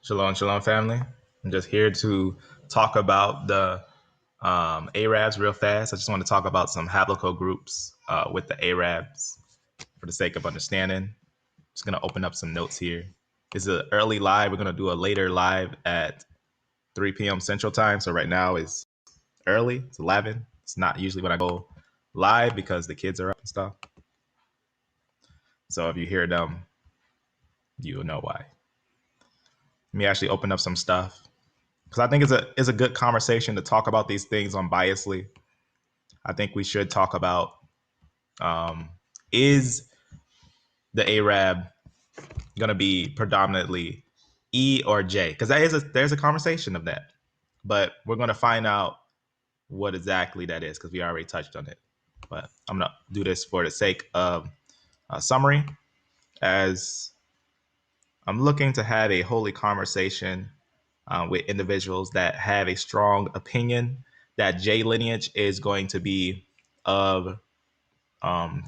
Shalom, shalom, family. I'm just here to talk about the Arabs real fast. I just want to talk about some haplogroup groups with the Arabs for the sake of understanding. Just going to open up some notes here. This is an early live. We're going to do a later live at 3 p.m. Central Time. So right now is early. It's 11. It's not usually when I go live because the kids are up and stuff. So if you hear them, you'll know why. Let me actually open up some stuff because I think it's a good conversation to talk about these things unbiasedly. I think we should talk about is the Arab going to be predominantly E or J? Because there's a conversation of that, but we're going to find out what exactly that is because we already touched on it. But I'm going to do this for the sake of a summary, as I'm looking to have a holy conversation with individuals that have a strong opinion that J lineage is going to be of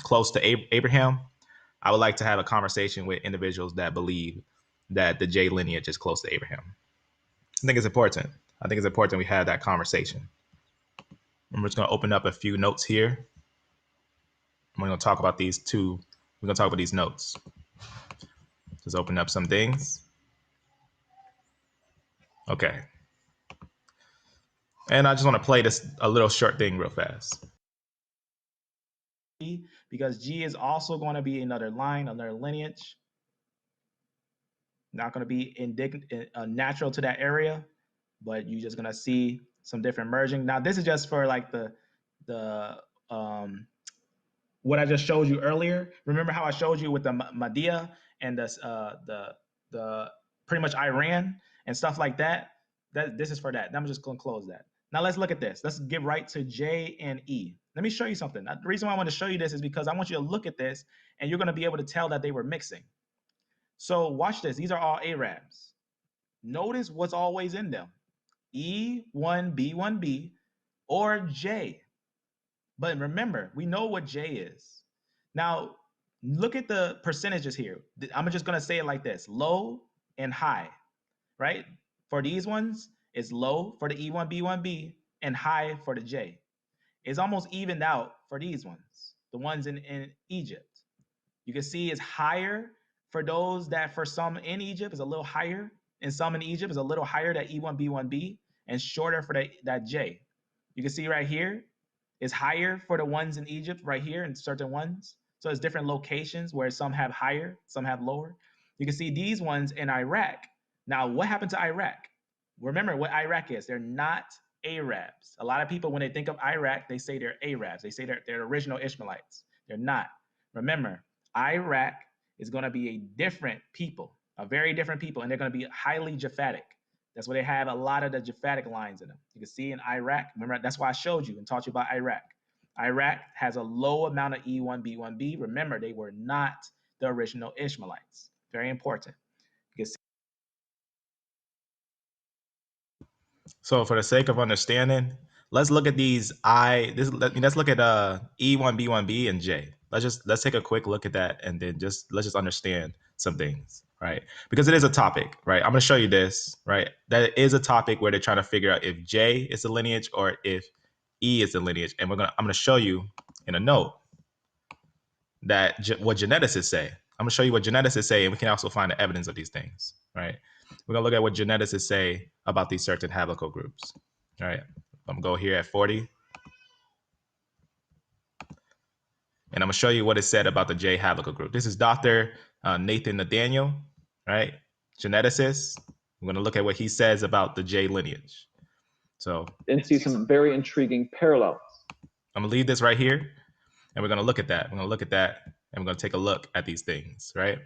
close to Abraham. I would like to have a conversation with individuals that believe that the J lineage is close to Abraham. I think it's important. I think it's important we have that conversation. I'm just going to open up a few notes here. We're going to talk about these two. We're going to talk about these notes. Just open up some things. Okay. And I just want to play this a little short thing real fast. Because G is also going to be another line, another lineage. Not going to be natural to that area, but you're just going to see some different merging. Now, this is just for like the what I just showed you earlier. Remember how I showed you with the Mahdia and the pretty much Iran and stuff like that? This is for that. I'm just going to close that. Now let's look at this. Let's get right to J and E. Let me show you something. The reason why I want to show you this is because I want you to look at this and you're going to be able to tell that they were mixing. So watch this. These are all Arabs. Notice what's always in them. E1B1B or J. But remember, we know what J is. Now, look at the percentages here. I'm just going to say it like this: low and high, right? For these ones, it's low for the E1B1B and high for the J. It's almost evened out for these ones, the ones in Egypt. You can see it's higher for those that for some in Egypt is a little higher, and some in Egypt is a little higher, that E1B1B, and shorter for that J. You can see right here, it's higher for the ones in Egypt right here in certain ones. So it's different locations where some have higher, some have lower. You can see these ones in Iraq. Now, what happened to Iraq? Remember what Iraq is. They're not Arabs. A lot of people, when they think of Iraq, they say they're Arabs. They say they're original Ishmaelites. They're not. Remember, Iraq is going to be a different people, a very different people, and they're going to be highly Japhetic. That's where they have a lot of the Japhetic lines in them. You can see in Iraq, remember, that's why I showed you and taught you about Iraq. Iraq has a low amount of E1B1B. Remember, they were not the original Ishmaelites. Very important. You can see. So for the sake of understanding, let's look at these let's look at E1B1B and J. Let's take a quick look at that and then let's just understand some things, right? Because it is a topic, right? I'm going to show you this, right? That is a topic where they're trying to figure out if J is the lineage or if E is the lineage, and I'm going to show you in a note that what geneticists say. I'm going to show you what geneticists say, and we can also find the evidence of these things, right? We're going to look at what geneticists say about these certain haplogroup groups. All right. I'm going to go here at 40. And I'm going to show you what it said about the J haplogroup group. This is Dr. Nathan Nathaniel, right? Geneticist. I'm going to look at what he says about the J lineage. So, and see some very intriguing parallels. I'm going to leave this right here, and we're going to look at that. We're going to look at that, and we're going to take a look at these things, right?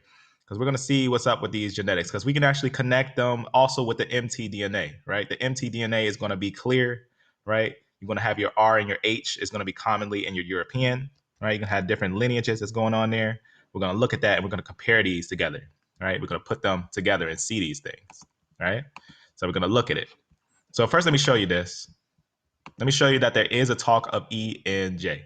Because we're going to see what's up with these genetics, because we can actually connect them also with the mtDNA, right? The mtDNA is going to be clear, right? You're going to have your R and your H is going to be commonly in your European, right? You're going to have different lineages that's going on there. We're going to look at that, and we're going to compare these together, right? We're going to put them together and see these things, right? So we're going to look at it. So first, let me show you this. Let me show you that there is a talk of E and J.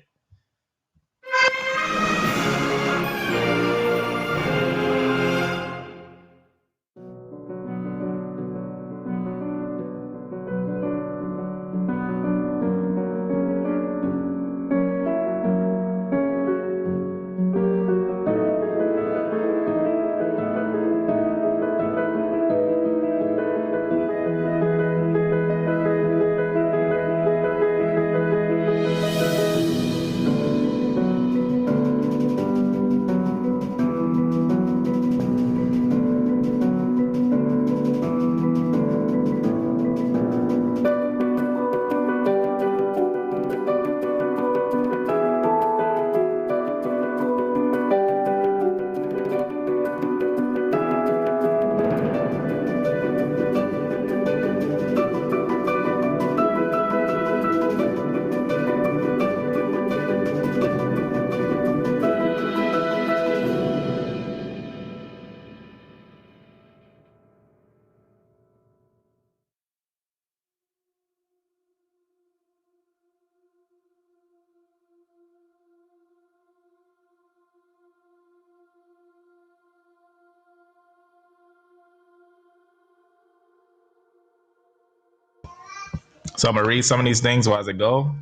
So I'm gonna read some of these things as I go,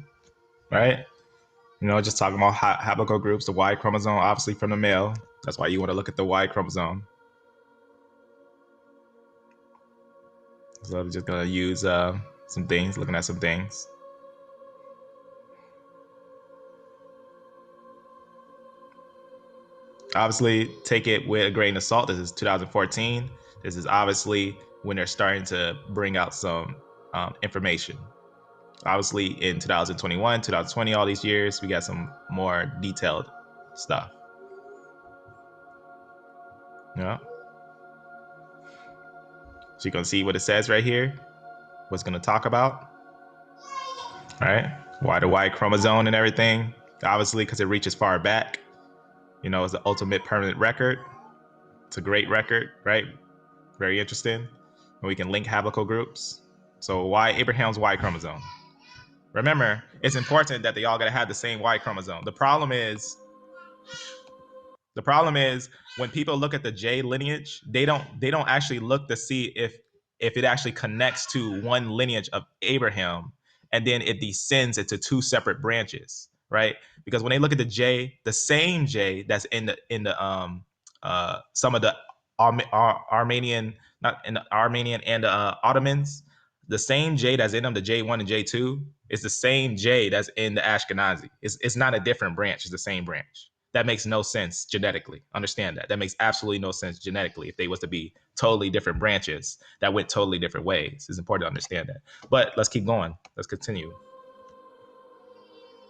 right? You know, just talking about haplogroups, the Y chromosome, obviously from the male. That's why you want to look at the Y chromosome. So I'm just gonna use some things, looking at some things. Obviously, take it with a grain of salt. This is 2014. This is obviously when they're starting to bring out some information. Obviously, in 2021, 2020, all these years, we got some more detailed stuff. Yeah. So you can see what it says right here. What's going to talk about, right? Why the Y chromosome and everything. Obviously, because it reaches far back. You know, it's the ultimate permanent record. It's a great record, right? Very interesting. And we can link haplogroups. So why Abraham's Y chromosome? Remember, it's important that they all gotta have the same Y chromosome. The problem is when people look at the J lineage, they don't actually look to see if it actually connects to one lineage of Abraham, and then it descends into two separate branches, right? Because when they look at the J, the same J that's in the some of the Armenian, not in the Armenian and the Ottomans, the same J that's in them, the J1 and J2, is the same J that's in the Ashkenazi. It's not a different branch, it's the same branch. That makes no sense genetically. Understand that. That makes absolutely no sense genetically if they was to be totally different branches that went totally different ways. It's important to understand that. But let's keep going. Let's continue.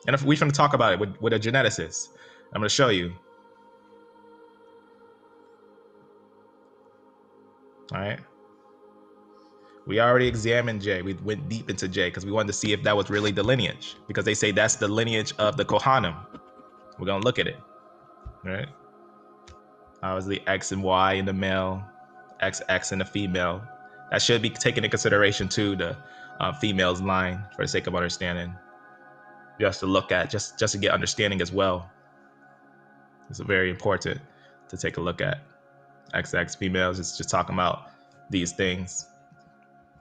And if we're going to talk about it with a geneticist, I'm going to show you. All right. We already examined J. We went deep into J because we wanted to see if that was really the lineage, because they say that's the lineage of the Kohanim. We're going to look at it. All right. Obviously, X and Y in the male, XX in the female. That should be taken into consideration too, the female's line, for the sake of understanding. Just to look at, just to get understanding as well. It's very important to take a look at. XX females, it's just talking about these things.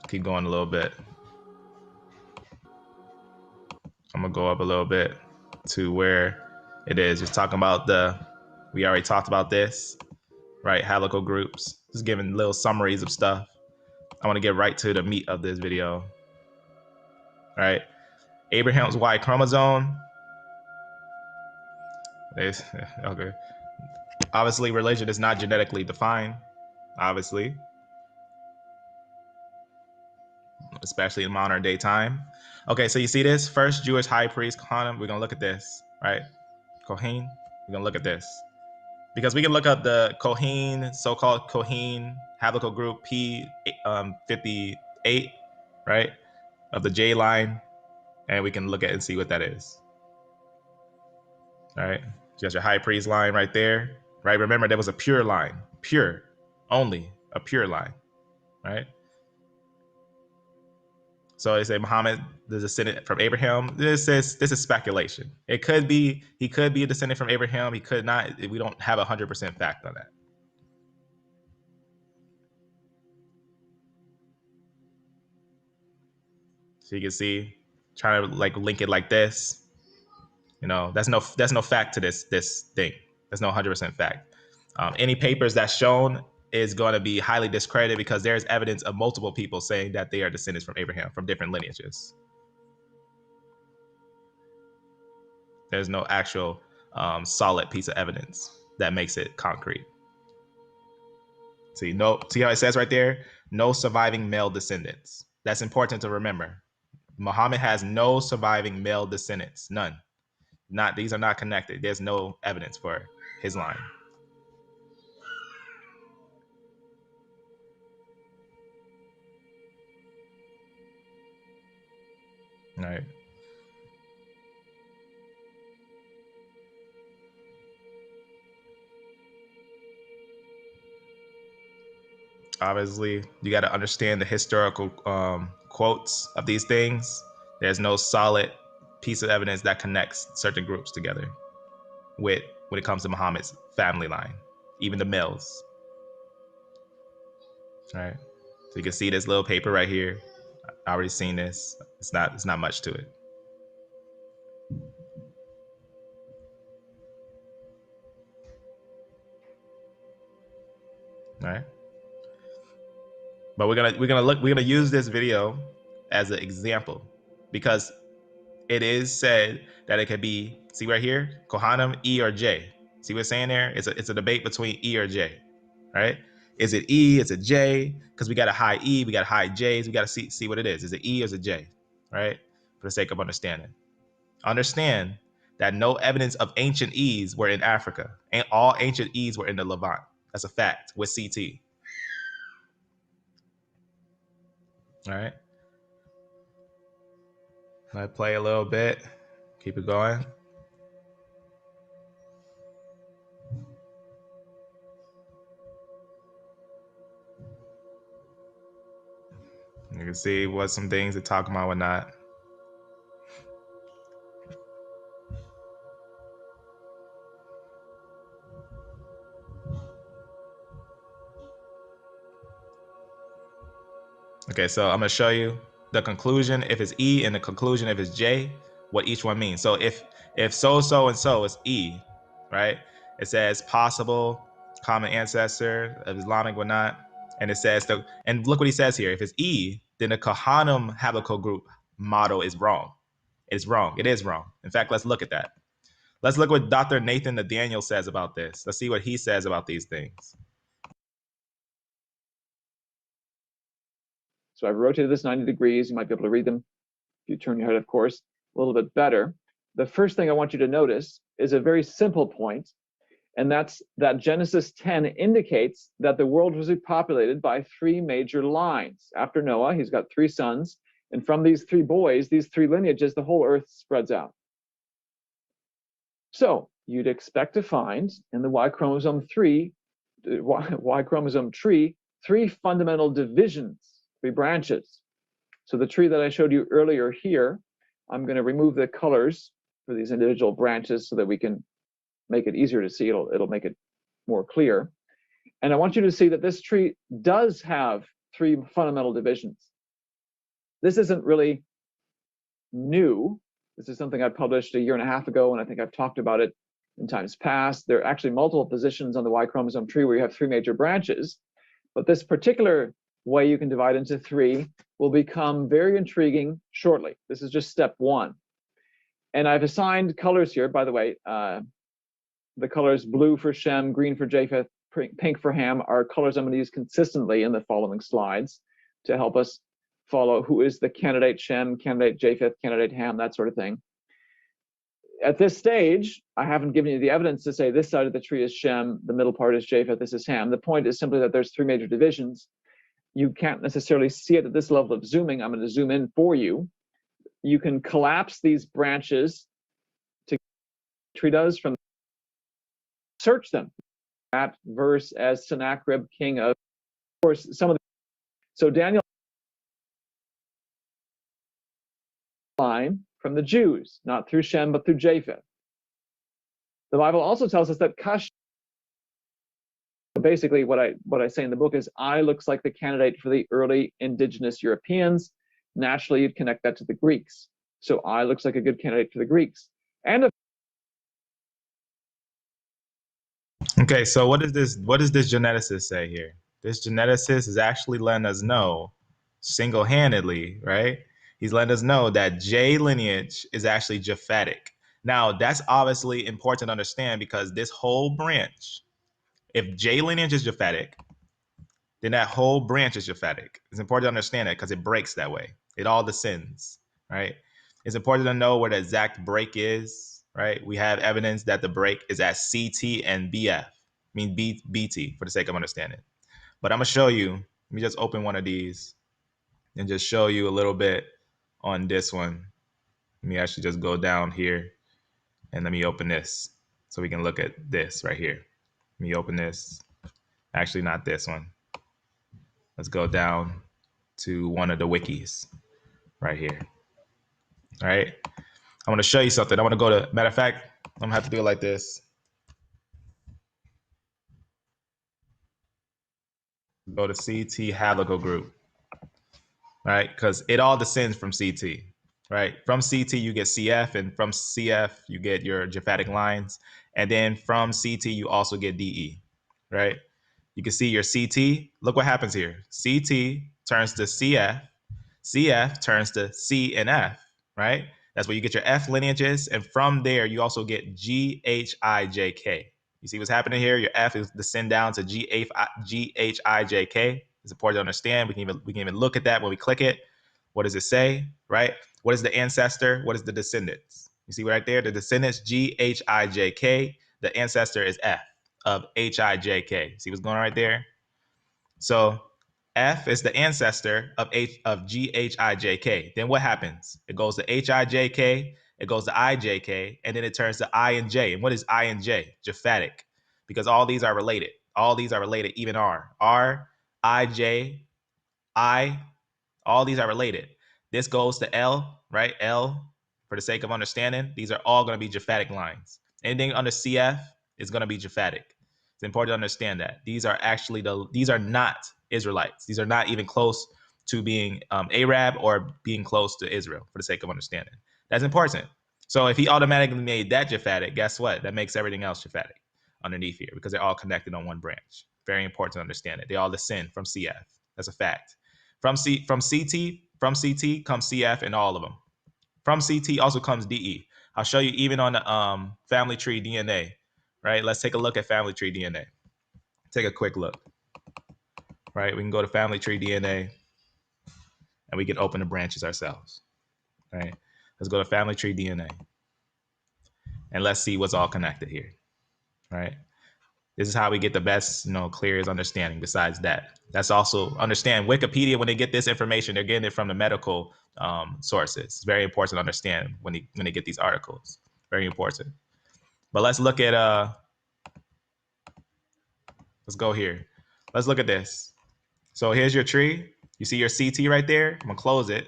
Keep going a little bit. I'm gonna go up a little bit to where it is. Just talking about we already talked about this, right? Haplogroups. Just giving little summaries of stuff. I want to get right to the meat of this video. All right. Abraham's Y chromosome. Okay. Obviously, religion is not genetically defined. Obviously. Especially in modern day time. Okay, so you see this? First Jewish high priest, Kohanim. We're going to look at this, right? Kohen. We're going to look at this. Because we can look up the Kohen, so-called Kohen haplogroup P58, right? Of the J line. And we can look at it and see what that is. All right. Just your high priest line right there. Right. Remember, there was a pure line. Pure. Only a pure line. Right. So they say Muhammad, the descendant from Abraham. This is speculation. It could be, he could be a descendant from Abraham. He could not. We don't have 100% fact on that. So you can see, trying to like link it like this. You know, that's no fact to this thing. There's no 100% fact. Any papers that's shown is going to be highly discredited because there's evidence of multiple people saying that they are descendants from Abraham from different lineages. There's no actual solid piece of evidence that makes it concrete. See how it says right there? No surviving male descendants. That's important to remember. Muhammad has no surviving male descendants. None. These are not connected. There's no evidence for his line. All right. Obviously, you got to understand the historical quotes of these things. There's no solid piece of evidence that connects certain groups together when it comes to Muhammad's family line, even the males. All right. So you can see this little paper right here. I already seen this. It's not much to it. All right. But we're gonna use this video as an example because it is said that it could be, see right here, Kohanim, E or J. See what it's saying there? It's a debate between E or J, right? Is it E? Is it J? Because we got a high E, we got high J's. We got to see what it is. Is it E or is it J, right? For the sake of understanding. Understand that no evidence of ancient E's were in Africa. And all ancient E's were in the Levant. That's a fact with CT. All right. Let play a little bit. Keep it going. You can see what some things to talk about, whatnot. Okay, so I'm gonna show you the conclusion if it's E and the conclusion if it's J, what each one means. So if so and so is E, right? It says possible common ancestor of Islamic whatnot, and it says and look what he says here. If it's E, then the Kohanim Haplogroup model is wrong. It's wrong. It is wrong. In fact, let's look at that. Let's look what Dr. Nathan Nathaniel says about this. Let's see what he says about these things. So I've rotated this 90 degrees. You might be able to read them if you turn your head, of course, a little bit better. The first thing I want you to notice is a very simple point, and that's that Genesis 10 indicates that the world was populated by three major lines. After Noah, he's got three sons, and from these three boys, these three lineages, the whole earth spreads out. So you'd expect to find in the Y chromosome tree, three fundamental divisions, three branches. So the tree that I showed you earlier here, I'm going to remove the colors for these individual branches so that we can make it easier to see. It'll make it more clear. And I want you to see that this tree does have three fundamental divisions. This isn't really new. This is something I published a year and a half ago, and I think I've talked about it in times past. There are actually multiple positions on the Y chromosome tree where you have three major branches, but this particular way you can divide into three will become very intriguing shortly. This is just step one. And I've assigned colors here, by the way. The colors blue for Shem, green for Japheth, pink for Ham are colors I'm going to use consistently in the following slides to help us follow who is the candidate Shem, candidate Japheth, candidate Ham, that sort of thing. At this stage, I haven't given you the evidence to say this side of the tree is Shem, the middle part is Japheth, this is Ham. The point is simply that there's three major divisions. You can't necessarily see it at this level of zooming. I'm going to zoom in for you. You can collapse these branches to the tree does from search them. That verse as Sennacherib, king of course, some of the, so Daniel line from the Jews, not through Shem, but through Japheth. The Bible also tells us that Cush, basically what I say in the book is I looks like the candidate for the early indigenous Europeans. Naturally, you'd connect that to the Greeks. So I looks like a good candidate for the Greeks. And okay, so what does this geneticist say here? This geneticist is actually letting us know single-handedly, right? He's letting us know that J lineage is actually Japhetic. Now, that's obviously important to understand because this whole branch, if J lineage is Japhetic, then that whole branch is Japhetic. It's important to understand that because it breaks that way. It all descends, right? It's important to know where the exact break is, right? We have evidence that the break is at CT and BF, BT for the sake of understanding. But I'm gonna show you, let me just open one of these and just show you a little bit on this one. Let me actually just go down here and let me open this so we can look at this right here. Let me open this. Actually, not this one. Let's go down to one of the wikis right here. All right. I want to show you something. I want to go to, matter of fact, I'm gonna have to do it like this. Go to CT Haplogroup Group. right? Because it all descends from CT, right? From CT, you get CF, and from CF, you get your japhetic lines. And then from CT, you also get DE, right? You can see your CT. Look what happens here. CT turns to CF. CF turns to C and F, right? That's where you get your F lineages. And from there, you also get GHIJK. You see what's happening here? Your F is descend down to GHIJK. It's important to understand. We can even look at that when we click it. What does it say, right? What is the ancestor? What is the descendants? You see right there, the descendants GHIJK. The ancestor is F of HIJK. See what's going on right there? So F is the ancestor of GHIJK. Then what happens? It goes to HIJK, it goes to IJK, and then it turns to I and J. And what is I and J? Japhetic, because all these are related. All these are related, even R, I, J, I, all these are related. This goes to L, right? L, for the sake of understanding, these are all going to be japhetic lines. Anything under CF is going to be japhetic. It's important to understand that these are actually these are not Israelites. These are not even close to being Arab or being close to Israel, for the sake of understanding. That's important. So if he automatically made that japhetic, guess what? That makes everything else japhetic underneath here, because they're all connected on one branch. Very important to understand it. They all descend from CF. That's a fact. From CT comes CF and all of them. From CT also comes DE. I'll show you even on the family tree DNA, right? Let's take a look at family tree DNA. Take a quick look, right? We can go to family tree DNA and we can open the branches ourselves, right? Let's go to family tree DNA and let's see what's all connected here, right? This is how we get the best, clearest understanding. Besides that, that's also understand Wikipedia. When they get this information, they're getting it from the medical sources. It's very important to understand when they get these articles. Very important. But let's look at let's go here. Let's look at this. So here's your tree. You see your CT right there. I'm gonna close it.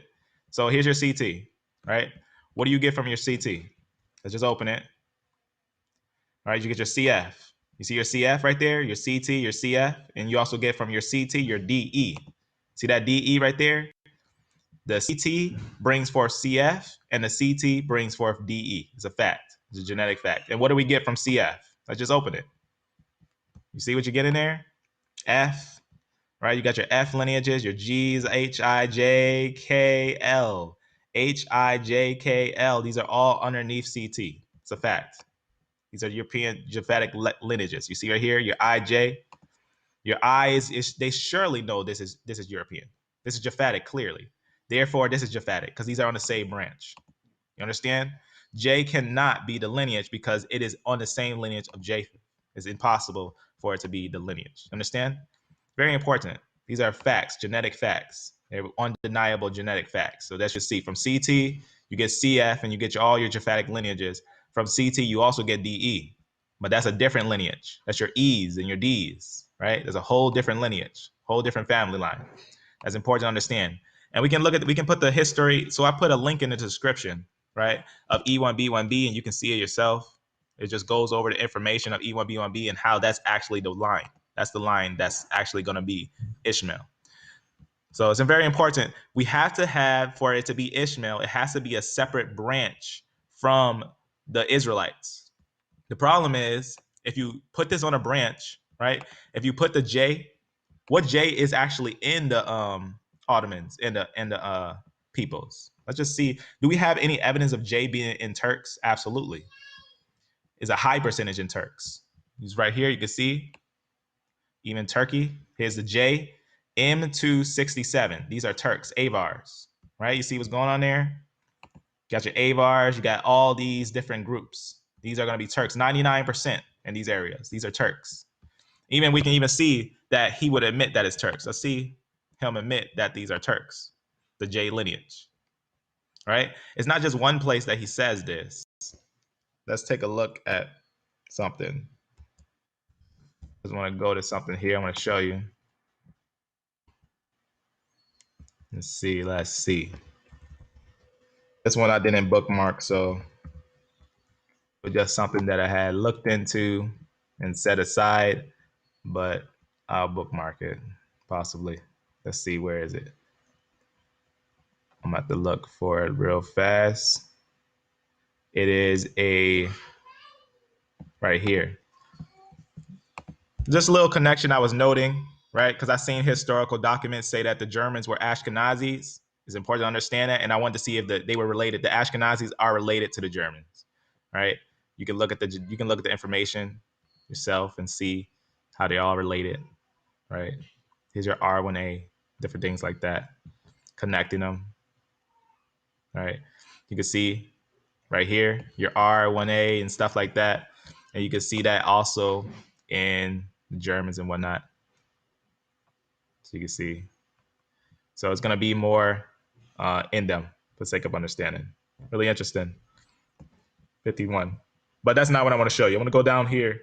So here's your CT, right? What do you get from your CT? Let's just open it. All right, you get your CF. You see your CF right there, your CT, your CF, and you also get from your CT your DE. See that DE right there? The CT brings forth CF, and the CT brings forth DE. It's a fact. It's a genetic fact. And what do we get from CF? Let's just open it. You see what you get in there? F, right? You got your F lineages, your G's, HIJKL. HIJKL. These are all underneath CT. It's a fact. These are European japhetic lineages. You see right here, your IJ. Your I is they surely know this is European. This is japhetic, clearly. Therefore, this is japhetic because these are on the same branch. You understand? J cannot be the lineage because it is on the same lineage of Japheth. It's impossible for it to be the lineage. Understand? Very important. These are facts, genetic facts. They're undeniable genetic facts. So that's your C. From CT, you get CF and you get all your japhetic lineages. From CT, you also get DE, but that's a different lineage. That's your E's and your D's, right? There's a whole different lineage, whole different family line. That's important to understand. And we can put the history. So I put a link in the description, right, of E1B1B, and you can see it yourself. It just goes over the information of E1B1B and how that's actually the line. That's the line that's actually going to be Ishmael. So it's very important. We have to have, for it to be Ishmael, it has to be a separate branch from the Israelites. The problem is, if you put this on a branch, right? If you put the J, what J is actually in the Ottomans and the peoples? Let's just see. Do we have any evidence of J being in Turks? Absolutely. Is a high percentage in Turks. It's right here. You can see even Turkey. Here's the J, M267. These are Turks, Avars, right? You see what's going on there? You got your Avars. You got all these different groups. These are going to be Turks, 99% in these areas. These are Turks. Even we can even see that he would admit that it's Turks. Let's see him admit that these are Turks, the J lineage, right? It's not just one place that he says this. Let's take a look at something. I just want to go to something here. I want to show you. Let's see. This one I didn't bookmark, so it's just something that I had looked into and set aside, but I'll bookmark it, possibly. Let's see, where is it? I'm about to look for it real fast. It is right here. Just a little connection I was noting, right? Because I seen historical documents say that the Germans were Ashkenazis. It's important to understand that, and I wanted to see if they were related. The Ashkenazis are related to the Germans, right? You can look at the information yourself and see how they all related, right? Here's your R1A, different things like that, connecting them, right? You can see right here your R1A and stuff like that, and you can see that also in the Germans and whatnot. So you can see. So it's going to be more in them for the sake of understanding. Really interesting. 51. But that's not what I want to show you. I want to go down here.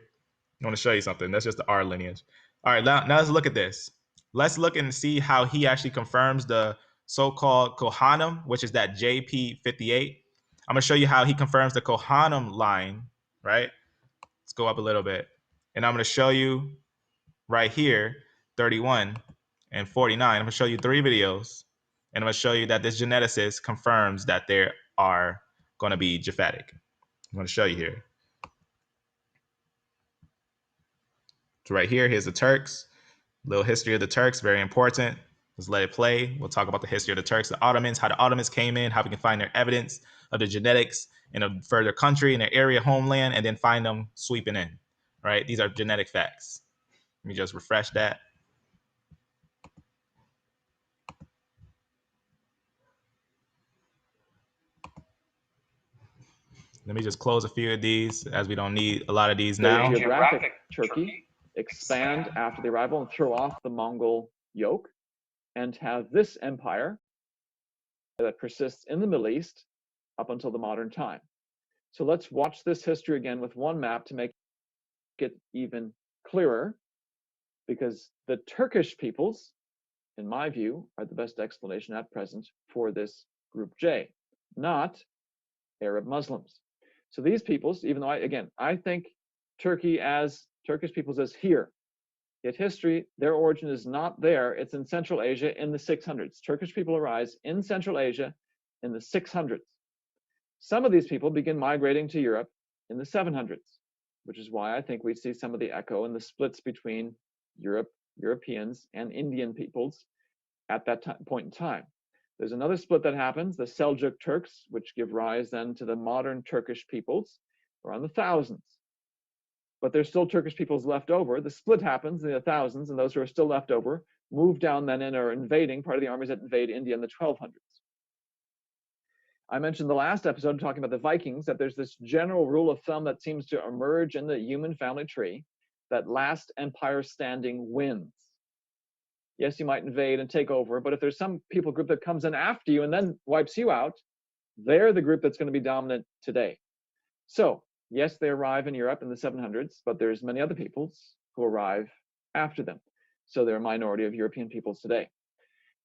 I want to show you something. That's just the R lineage. All right, now let's look at this. Let's look and see how he actually confirms the so-called Kohanim, which is that JP58. I'm going to show you how he confirms the Kohanim line, right? Let's go up a little bit. And I'm going to show you right here, 31 and 49. I'm going to show you 3 videos. And I'm going to show you that this geneticist confirms that they are going to be Japhetic. I'm going to show you here. So right here, here's the Turks. Little history of the Turks, very important. Let's let it play. We'll talk about the history of the Turks, the Ottomans, how the Ottomans came in, how we can find their evidence of the genetics in a further country, in their area homeland, and then find them sweeping in, right? These are genetic facts. Let me just refresh that. Let me just close a few of these as we don't need a lot of these now. Geographic Turkey expand after the arrival and throw off the Mongol yoke and have this empire that persists in the Middle East up until the modern time. So let's watch this history again with one map to make it even clearer, because the Turkish peoples, in my view, are the best explanation at present for this group J, not Arab Muslims. So these peoples, even though I think Turkey as Turkish peoples is here, yet history, their origin is not there. It's in Central Asia in the 600s. Turkish people arise in Central Asia in the 600s. Some of these people begin migrating to Europe in the 700s, which is why I think we see some of the echo and the splits between Europeans and Indian peoples at that point in time. There's another split that happens, the Seljuk Turks, which give rise then to the modern Turkish peoples around the thousands. But there's still Turkish peoples left over. The split happens in the thousands, and those who are still left over move down then and are invading, part of the armies that invade India in the 1200s. I mentioned the last episode talking about the Vikings, that there's this general rule of thumb that seems to emerge in the human family tree, that last empire standing wins. Yes, you might invade and take over, but if there's some people group that comes in after you and then wipes you out, they're the group that's going to be dominant today. So, yes, they arrive in Europe in the 700s, but there's many other peoples who arrive after them. So they're a minority of European peoples today.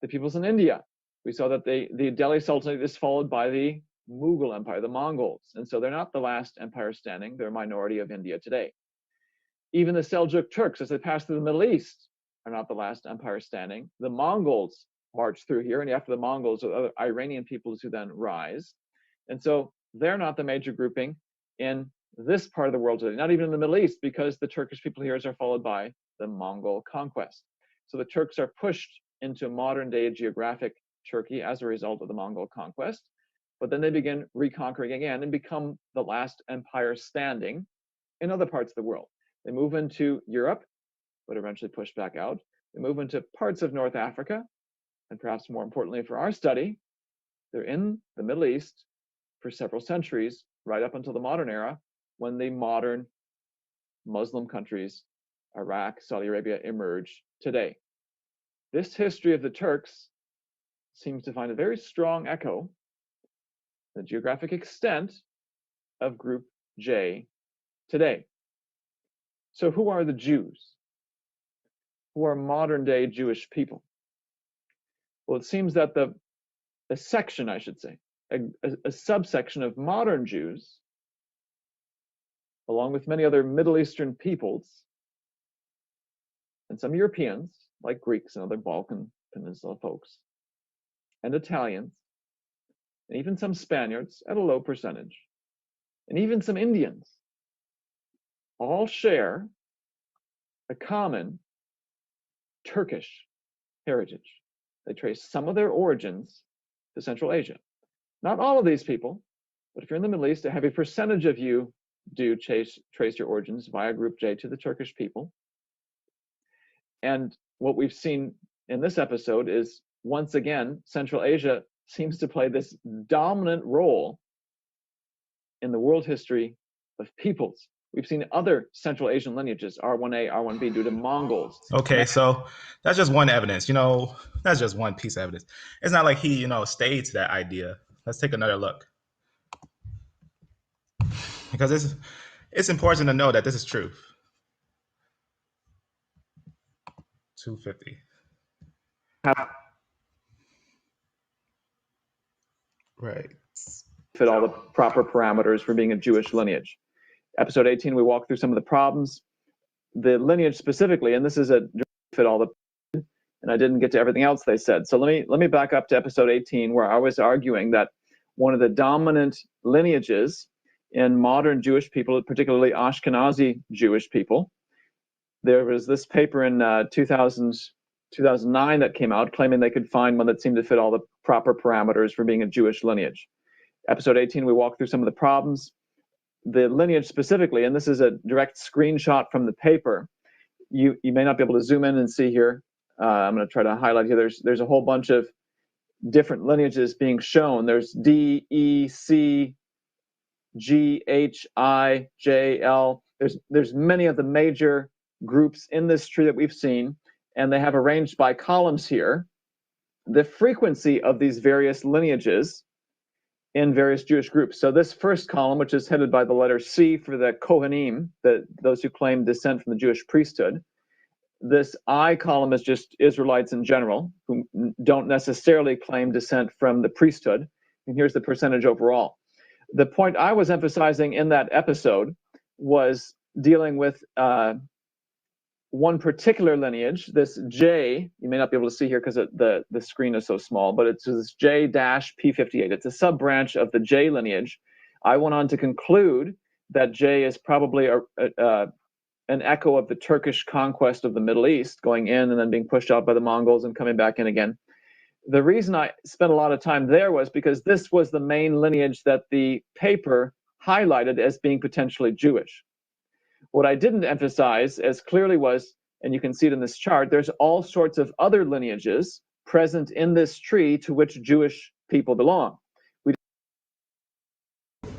The peoples in India, we saw that the Delhi Sultanate is followed by the Mughal Empire, the Mongols. And so they're not the last empire standing, they're a minority of India today. Even the Seljuk Turks, as they pass through the Middle East, are not the last empire standing. The Mongols march through here, and after the Mongols, are other Iranian peoples who then rise. And so they're not the major grouping in this part of the world today, not even in the Middle East, because the Turkish people here are followed by the Mongol conquest. So the Turks are pushed into modern day geographic Turkey as a result of the Mongol conquest, but then they begin reconquering again and become the last empire standing in other parts of the world. They move into Europe, but eventually pushed back out. They move into parts of North Africa, and perhaps more importantly for our study, they're in the Middle East for several centuries, right up until the modern era, when the modern Muslim countries, Iraq, Saudi Arabia, emerge today. This history of the Turks seems to find a very strong echo in the geographic extent of Group J today. So who are the Jews? Who are modern day Jewish people? Well, it seems that a section, I should say, a subsection of modern Jews, along with many other Middle Eastern peoples, and some Europeans, like Greeks and other Balkan Peninsula folks, and Italians, and even some Spaniards at a low percentage, and even some Indians, all share a common Turkish heritage. They trace some of their origins to Central Asia. Not all of these people, but if you're in the Middle East, a heavy percentage of you do trace your origins via Group J to the Turkish people. And what we've seen in this episode is, once again, Central Asia seems to play this dominant role in the world history of peoples. We've seen other Central Asian lineages, R1A, R1B, due to Mongols. Okay, so that's just one evidence. That's just one piece of evidence. It's not like he, stayed to that idea. Let's take another look, because it's important to know that this is truth. 250. Right. Fit all the proper parameters for being a Jewish lineage. Episode 18, we walk through some of the problems. The lineage specifically, and this is a fit all the, and I didn't get to everything else they said. So let me back up to episode 18, where I was arguing that one of the dominant lineages in modern Jewish people, particularly Ashkenazi Jewish people, there was this paper in 2009 that came out claiming they could find one that seemed to fit all the proper parameters for being a Jewish lineage. Episode 18, we walk through some of the problems. The lineage specifically, and this is a direct screenshot from the paper. You may not be able to zoom in and see here. I'm going to try to highlight here. There's a whole bunch of different lineages being shown. There's D, E, C, G, H, I, J, L. There's many of the major groups in this tree that we've seen, and they have arranged by columns here the frequency of these various lineages in various Jewish groups. So this first column, which is headed by the letter C for the Kohanim, those who claim descent from the Jewish priesthood. This I column is just Israelites in general, who don't necessarily claim descent from the priesthood. And here's the percentage overall. The point I was emphasizing in that episode was dealing with one particular lineage, this J. You may not be able to see here because the screen is so small, but it's this J-P58. It's a sub-branch of the J lineage. I went on to conclude that J is probably an echo of the Turkish conquest of the Middle East, going in and then being pushed out by the Mongols and coming back in again. The reason I spent a lot of time there was because this was the main lineage that the paper highlighted as being potentially Jewish. What I didn't emphasize as clearly was, and you can see it in this chart, there's all sorts of other lineages present in this tree to which Jewish people belong.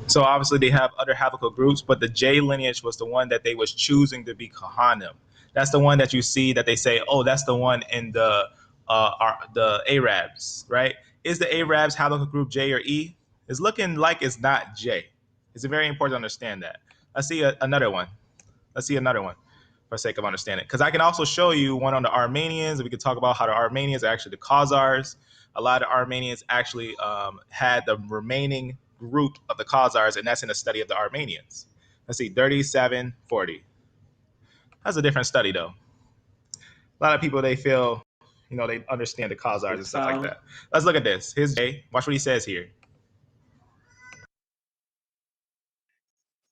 So obviously they have other haplogroup groups, but the J lineage was the one that they was choosing to be Kohanim. That's the one that you see that they say, oh, that's the one in the Arabs, right? Is the Arabs haplogroup J or E? It's looking like it's not J. It's very important to understand that. Let's see another one. Let's see another one for sake of understanding. Because I can also show you one on the Armenians. We can talk about how the Armenians are actually the Khazars. A lot of Armenians actually had the remaining group of the Khazars, and that's in the study of the Armenians. Let's see, 3740. That's a different study, though. A lot of people, they feel, they understand the Khazars and stuff like that. Let's look at this. Here's J. Watch what he says here.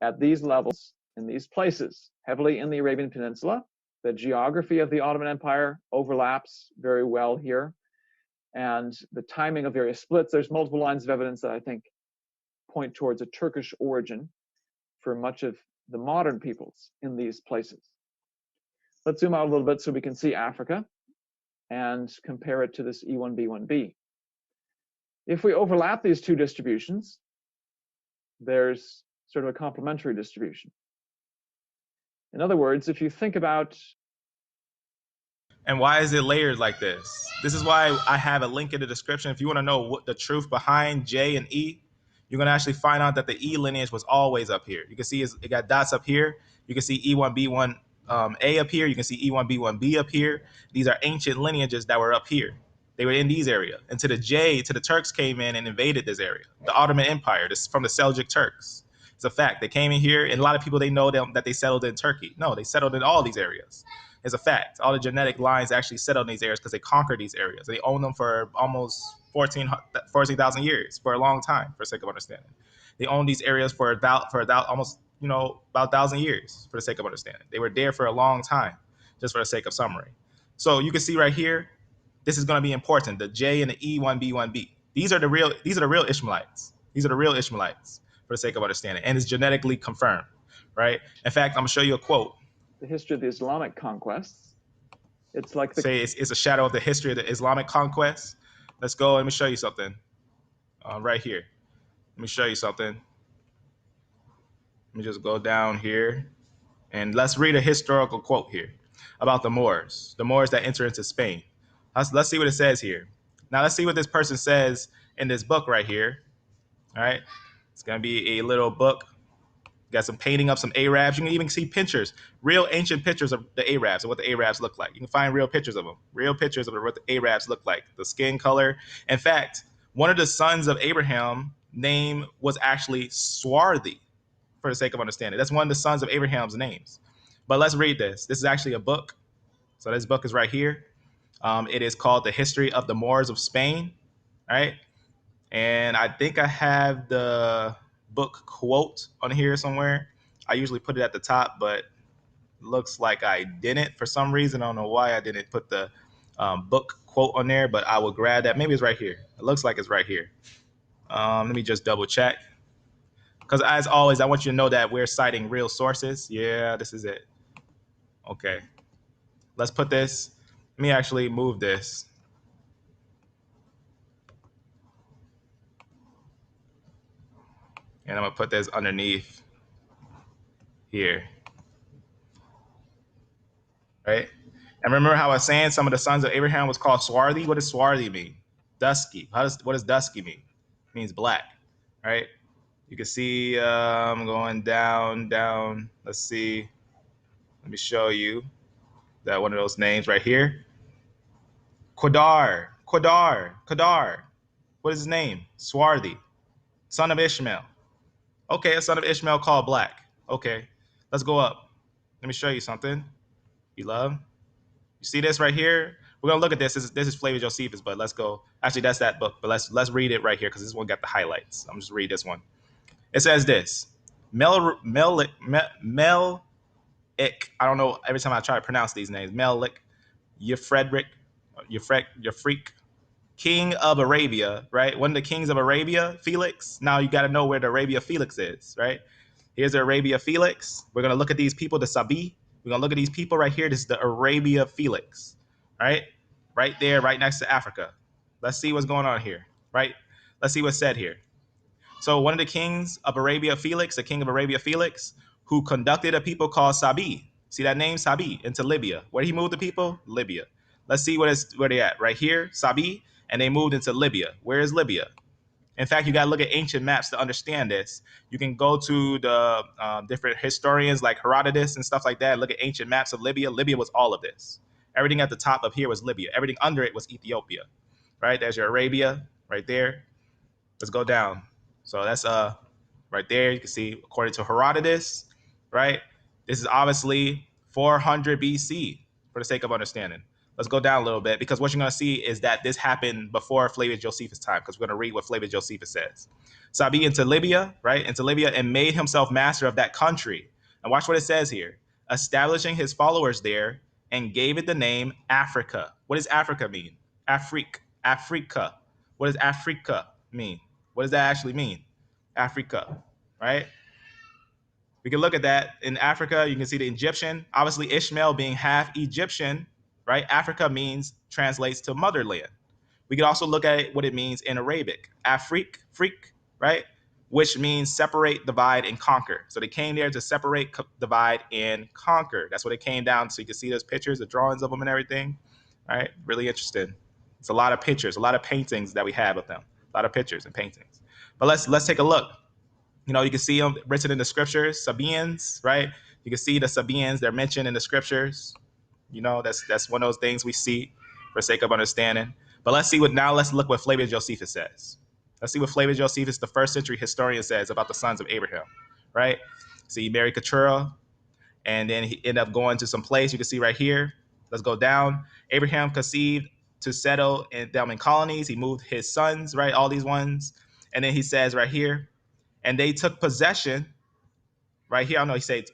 At these levels, in these places, heavily in the Arabian Peninsula, the geography of the Ottoman Empire overlaps very well here. And the timing of various splits, there's multiple lines of evidence that I think point towards a Turkish origin for much of the modern peoples in these places. Let's zoom out a little bit so we can see Africa and compare it to this E1B1B. If we overlap these two distributions, there's sort of a complementary distribution. In other words, if you think about... And why is it layered like this? This is why I have a link in the description. If you want to know what the truth behind J and E, you're going to actually find out that the E lineage was always up here. You can see it got dots up here. You can see E1B1A up here. You can see E1B1B up here. These are ancient lineages that were up here. They were in these areas. And to the Turks came in and invaded this area. The Ottoman Empire, this from the Seljuk Turks. It's a fact. They came in here, and a lot of people, they know that they settled in Turkey. No, they settled in all these areas. It's a fact. All the genetic lines actually sit on these areas because they conquered these areas. They own them for almost 14,000 years, for a long time, for the sake of understanding. They own these areas for about almost, about 1,000 years, for the sake of understanding. They were there for a long time, just for the sake of summary. So you can see right here, this is going to be important. The J and the E1B1B. These are the real Ishmaelites. These are the real Ishmaelites, for the sake of understanding, and it's genetically confirmed, right? In fact, I'm gonna show you a quote. The history of the Islamic conquests. It's like Say it's a shadow of the history of the Islamic conquest. Let's go. Let me show you something. Right here. Let me show you something. Let me just go down here and let's read a historical quote here about the Moors that enter into Spain. Let's see what it says here. Now let's see what this person says in this book right here. All right, it's gonna be a little book. Got some painting of some Arabs. You can even see pictures, real ancient pictures of the Arabs and what the Arabs look like. You can find real pictures of them, real pictures of what the Arabs look like, the skin color. In fact, one of the sons of Abraham name was actually Swarthy, for the sake of understanding. That's one of the sons of Abraham's names. But let's read this. This is actually a book. So this book is right here. It is called The History of the Moors of Spain, right? And I think I have the book quote on here somewhere. I usually put it at the top, but it looks like I didn't for some reason. I don't know why I didn't put the book quote on there, but I will grab that. Maybe it's right here. It looks like it's right here. Let me just double check. Because as always, I want you to know that we're citing real sources. Yeah, this is it. Okay. Let's put this. Let me actually move this. And I'm going to put this underneath here. Right? And remember how I was saying some of the sons of Abraham was called swarthy? What does swarthy mean? Dusky. What does dusky mean? It means black. Right? You can see I'm going down. Let's see. Let me show you that one of those names right here. Qadar. What is his name? Swarthy. Son of Ishmael. Okay, a son of Ishmael called black. Okay, let's go up. Let me show you something. Beloved. You see this right here? We're gonna look at this. This is Flavia Josephus, but let's go. Actually, that's that book, but let's read it right here because this one got the highlights. I'm just read this one. It says this. Melik. I don't know. Every time I try to pronounce these names, Melik, Yefredrik, King of Arabia, right? One of the kings of Arabia, Felix. Now you got to know where the Arabia Felix is, right? Here's the Arabia Felix. We're going to look at these people, the Sabi. We're going to look at these people right here. This is the Arabia Felix, right? Right there, right next to Africa. Let's see what's going on here, right? Let's see what's said here. So one of the kings of Arabia Felix, the king of Arabia Felix, who conducted a people called Sabi. See that name, Sabi, into Libya. Where he moved the people? Libya. Let's see where they at. Right here, Sabi, and they moved into Libya. Where is Libya? In fact, you got to look at ancient maps to understand this. You can go to the different historians like Herodotus and stuff like that. Look at ancient maps of Libya. Libya was all of this. Everything at the top of here was Libya. Everything under it was Ethiopia. Right? There's your Arabia right there. Let's go down. So that's right there. You can see according to Herodotus, right? This is obviously 400 BC for the sake of understanding. Let's go down a little bit because what you're going to see is that this happened before Flavius Josephus' time because we're going to read what Flavius Josephus says. Sabi into Libya, right? Into Libya and made himself master of that country. And watch what it says here. Establishing his followers there and gave it the name Africa. What does Africa mean? Africa. What does Africa mean? What does that actually mean? Africa, right? We can look at that. In Africa, you can see the Egyptian. Obviously, Ishmael being half Egyptian, right? Africa translates to motherland. We can also look at what it means in Arabic. Freak, right? Which means separate, divide, and conquer. So they came there to separate, divide, and conquer. That's what it came down to. So you can see those pictures, the drawings of them and everything, right? Really interesting. It's a lot of pictures, a lot of paintings that we have of them. A lot of pictures and paintings. But let's take a look. You know, you can see them written in the scriptures, Sabaeans, right? You can see the Sabaeans, they're mentioned in the scriptures. You know, that's one of those things we see for sake of understanding. But let's look what Flavius Josephus says. Let's see what Flavius Josephus, the first century historian, says about the sons of Abraham, right? See, Mary Keturah, and then he ended up going to some place you can see right here. Let's go down. Abraham conceived to settle them in colonies. He moved his sons, right? All these ones. And then he says right here, and they took possession right here. I don't know. He says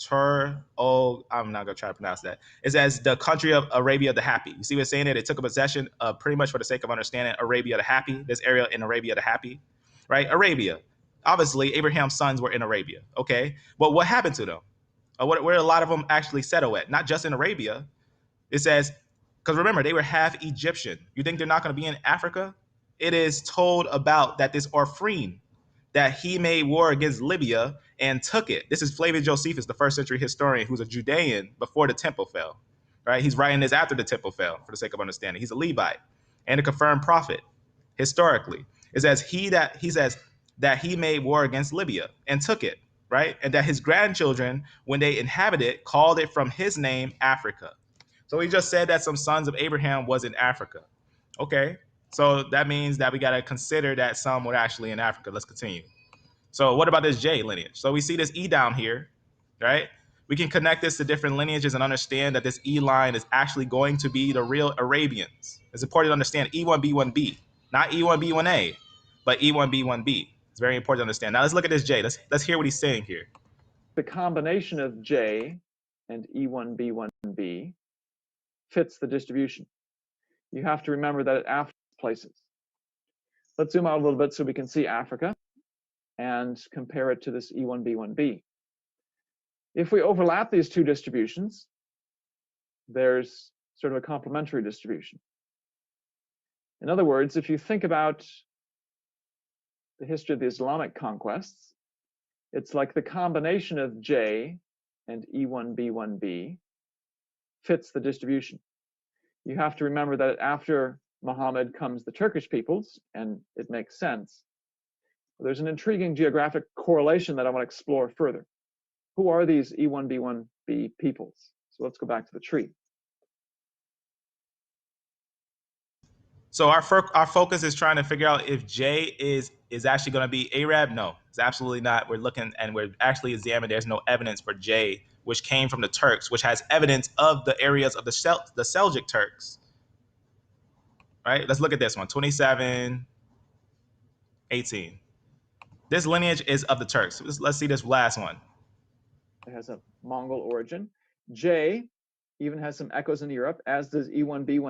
I'm not gonna try to pronounce that. It says the country of Arabia the Happy. You see what it's saying there? They took a possession of, pretty much for the sake of understanding, Arabia the Happy. This area in Arabia the Happy, right? Arabia. Obviously, Abraham's sons were in Arabia. Okay, but what happened to them? Where a lot of them actually settle at? Not just in Arabia. It says, because remember, they were half Egyptian. You think they're not going to be in Africa? It is told about that this Orphrene, that he made war against Libya and took it. This is Flavius Josephus, the first century historian, who's a Judean before the temple fell. Right? He's writing this after the temple fell, for the sake of understanding. He's a Levite and a confirmed prophet historically. It says he says that he made war against Libya and took it, right? And that his grandchildren, when they inhabited it, called it from his name Africa. So he just said that some sons of Abraham was in Africa. Okay, so that means that we got to consider that some were actually in Africa. Let's continue. So what about this J lineage? So we see this E down here, right? We can connect this to different lineages and understand that this E line is actually going to be the real Arabians. It's important to understand E1B1B, not E1B1A, but E1B1B. It's very important to understand. Now let's look at this J. Let's hear what he's saying here. The combination of J and E1B1B fits the distribution. You have to remember that it after places. Let's zoom out a little bit so we can see Africa and compare it to this E1B1B. If we overlap these two distributions, there's sort of a complementary distribution. In other words, if you think about the history of the Islamic conquests, it's like the combination of J and E1B1B fits the distribution. You have to remember that after Muhammad comes the Turkish peoples, and it makes sense. There's an intriguing geographic correlation that I want to explore further. Who are these E1B1B peoples? So let's go back to the tree. So our focus is trying to figure out if J is actually going to be Arab. No, it's absolutely not. We're looking and we're actually examining. There's no evidence for J, which came from the Turks, which has evidence of the areas of the Seljuk Turks. Right? Let's look at this one, 2718. This lineage is of the Turks. Let's see this last one. It has a Mongol origin. J even has some echoes in Europe, as does E1B1.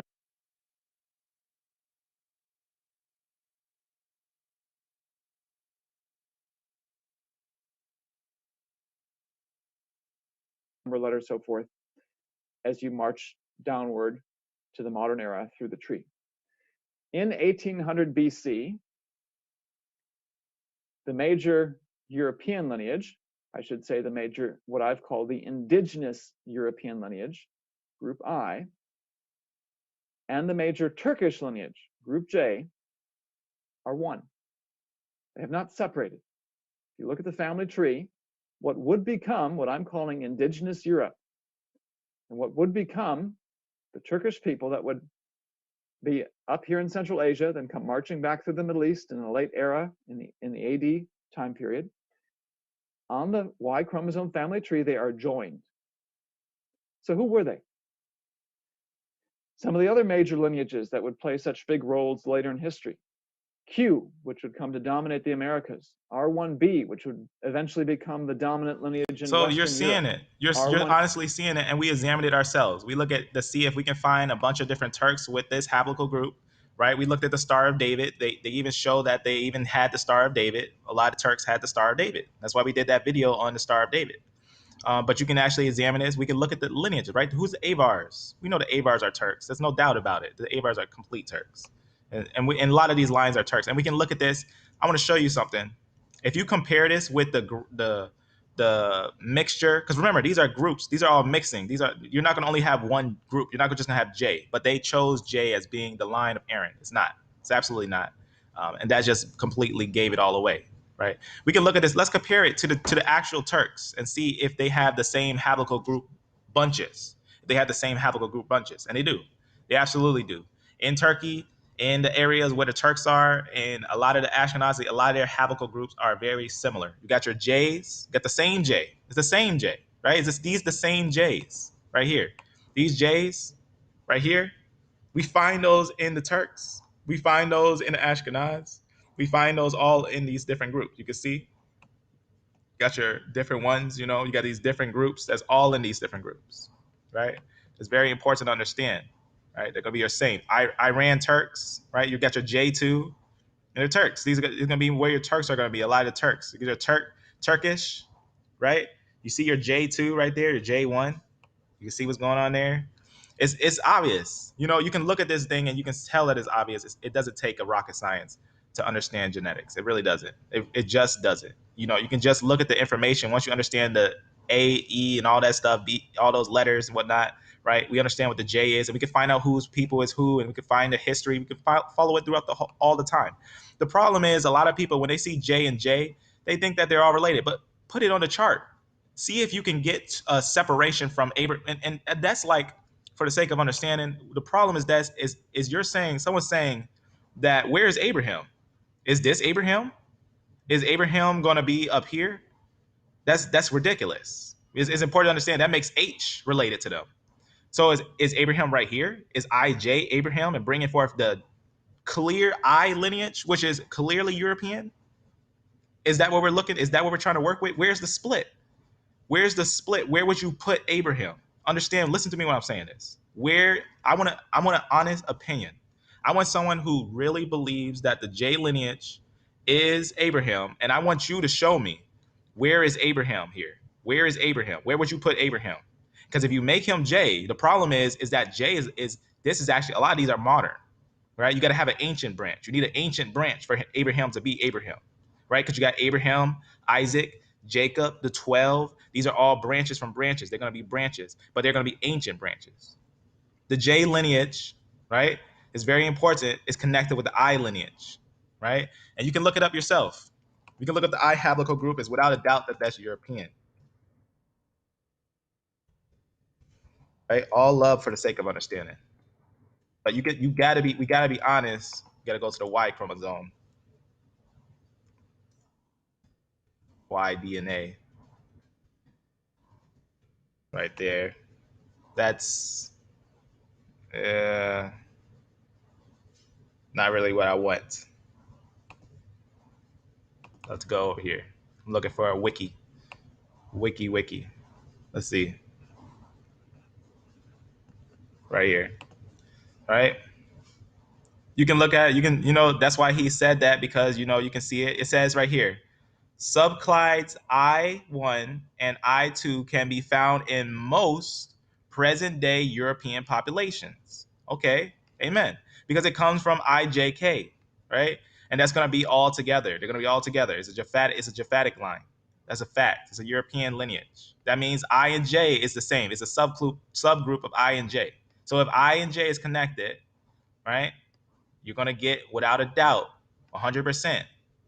Letters, so forth, as you march downward to the modern era through the tree. In 1800 BC, the major European lineage, I should say the major, what I've called the indigenous European lineage, group I, and the major Turkish lineage, group J, are one. They have not separated. If you look at the family tree, what would become what I'm calling indigenous Europe, and what would become the Turkish people that would be up here in Central Asia, then come marching back through the Middle East in the late era, in the AD time period. On the Y chromosome family tree, they are joined. So who were they? Some of the other major lineages that would play such big roles later in history. Q, which would come to dominate the Americas. R1B, which would eventually become the dominant lineage in So Western you're seeing Europe. it. You're honestly seeing it, and we examined it ourselves. We look at to see if we can find a bunch of different Turks with this haplogroup, right? We looked at the Star of David. They even show that they even had the Star of David. A lot of Turks had the Star of David. That's why we did that video on the Star of David. But you can actually examine this. We can look at the lineage, right? Who's the Avars? We know the Avars are Turks. There's no doubt about it. The Avars are complete Turks. And a lot of these lines are Turks. And we can look at this. I want to show you something. If you compare this with the mixture, because remember, these are groups. These are all mixing. You're not going to only have one group. You're not just going to have J. But they chose J as being the line of Aaron. It's not. It's absolutely not. And that just completely gave it all away. Right? We can look at this. Let's compare it to the actual Turks and see if they have the same haplogroup bunches. They have the same haplogroup bunches, and they do. They absolutely do. In Turkey, in the areas where the Turks are, and a lot of the Ashkenazi, a lot of their haplogroups are very similar. You got your J's, you got the same J. It's the same J. right? Is this these the same J's right here? These J's right here, we find those in the Turks. We find those in the Ashkenaz. We find those all in these different groups. You can see, got your different ones, you know, you got these different groups that's all in these different groups, right? It's very important to understand, right? They're going to be your same. Iran Turks, right? You got your J2 and the Turks. These are going to be where your Turks are going to be, a lot of Turks. You get your Turkish, right? You see your J2 right there, your J1. You can see what's going on there. It's obvious. You know, you can look at this thing and you can tell that it's obvious. It doesn't take a rocket science to understand genetics. It really doesn't. It just doesn't. You know, you can just look at the information once you understand the A, E, and all that stuff, B, all those letters and whatnot. Right? We understand what the J is, and we can find out whose people is who, and we can find the history. We can follow it throughout all the time. The problem is a lot of people when they see J and J, they think that they're all related. But put it on the chart. See if you can get a separation from Abraham, and that's like for the sake of understanding. The problem is that is you're saying someone's saying that where is Abraham? Is this Abraham? Is Abraham going to be up here? That's ridiculous. It's important to understand that makes H related to them. So is Abraham right here? Is IJ Abraham and bringing forth the clear I lineage, which is clearly European? Is that what we're looking? Is that what we're trying to work with? Where's the split? Where's the split? Where would you put Abraham? Understand, listen to me when I'm saying this. Where I want an honest opinion. I want someone who really believes that the J lineage is Abraham, and I want you to show me where is Abraham here? Where is Abraham? Where would you put Abraham? Because if you make him J, the problem is that J is this is actually a lot of these are modern, right? You got to have an ancient branch. You need an ancient branch for Abraham to be Abraham, right? Because you got Abraham, Isaac, Jacob, the 12. These are all branches from branches. They're going to be branches, but they're going to be ancient branches. The J lineage, right, is very important. It's connected with the I lineage, right? And you can look it up yourself. You can look up the I Haplogroup group. It's without a doubt that that's European, right? All love for the sake of understanding. But we gotta be honest. You gotta go to the Y chromosome, Y DNA, right there. That's uh, not really what I want. Let's go over here. I'm looking for a wiki. Let's see, right here, right? You can look at it. You can, you know, that's why he said that because you know you can see it. It says right here, subclades I1 and I2 can be found in most present-day European populations. Okay, amen. Because it comes from IJK, right? And that's going to be all together. They're going to be all together. It's a Japhetic line. That's a fact. It's a European lineage. That means I and J is the same. It's a subgroup of I and J. So if I and J is connected, right, you're going to get without a doubt, 100%.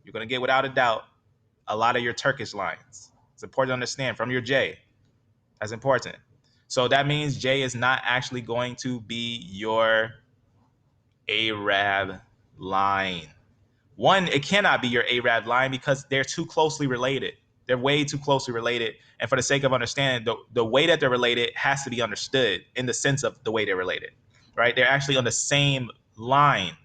You're going to get without a doubt a lot of your Turkish lines. It's important to understand from your J. That's important. So that means J is not actually going to be your Arab line. One, it cannot be your Arab line because they're too closely related. They're way too closely related. And for the sake of understanding, the way that they're related has to be understood in the sense of the way they're related, right? They're actually on the same line.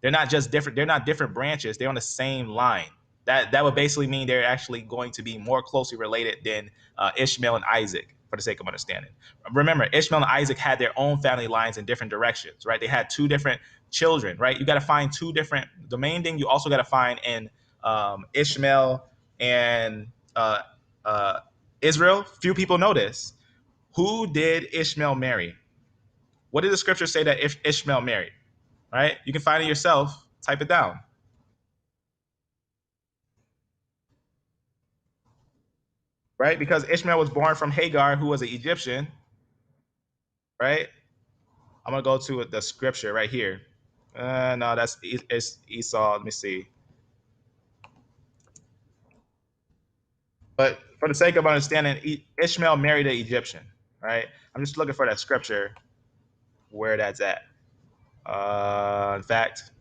They're not just different. They're not different branches. They're on the same line. That would basically mean they're actually going to be more closely related than Ishmael and Isaac, for the sake of understanding. Remember, Ishmael and Isaac had their own family lines in different directions, right? They had two different children, right? You got to find two different. The main thing you also got to find in Ishmael and uh, Israel. Few people know this. Who did Ishmael marry? What did the scripture say that Ishmael married? Right? You can find it yourself. Type it down. Right? Because Ishmael was born from Hagar, who was an Egyptian. Right? I'm gonna go to the scripture right here. No, it's Esau. Let me see. But for the sake of understanding, Ishmael married an Egyptian. Right? I'm just looking for that scripture where that's at. In fact,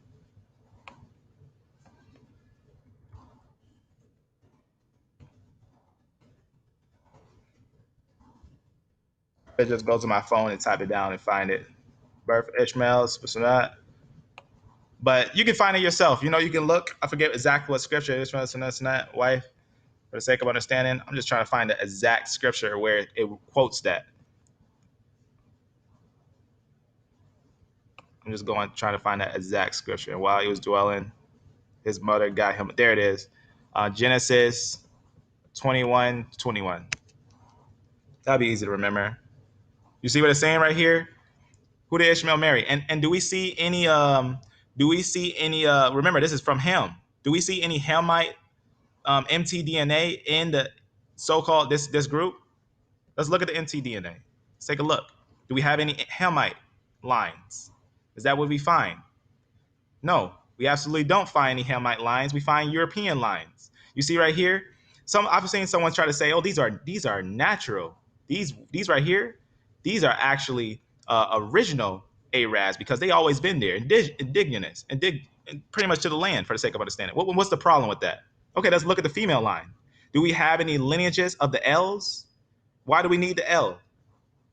I just go to my phone and type it down and find it. Birth Ishmael, but you can find it yourself. You know, you can look. I forget exactly what scripture it is from Sunat wife. For the sake of understanding, I'm just trying to find the exact scripture where it quotes that. I'm just going trying to find that exact scripture. And while he was dwelling, his mother got him. There it is. Genesis 21:21. That'll be easy to remember. You see what it's saying right here? Who did Ishmael marry? And do we see any remember this is from Ham. Do we see any Hamite mtDNA in the so-called this group? Let's look at the mtDNA. Let's take a look. Do we have any Hamite lines? Is that what we find? No, we absolutely don't find any Hamite lines. We find European lines. You see right here. I've seen someone try to say, "Oh, these are natural. These right here, these are actually original Arabs because they always been there, indigenous, and pretty much to the land." For the sake of understanding, what's the problem with that? Okay, let's look at the female line. Do we have any lineages of the L's? Why do we need the L?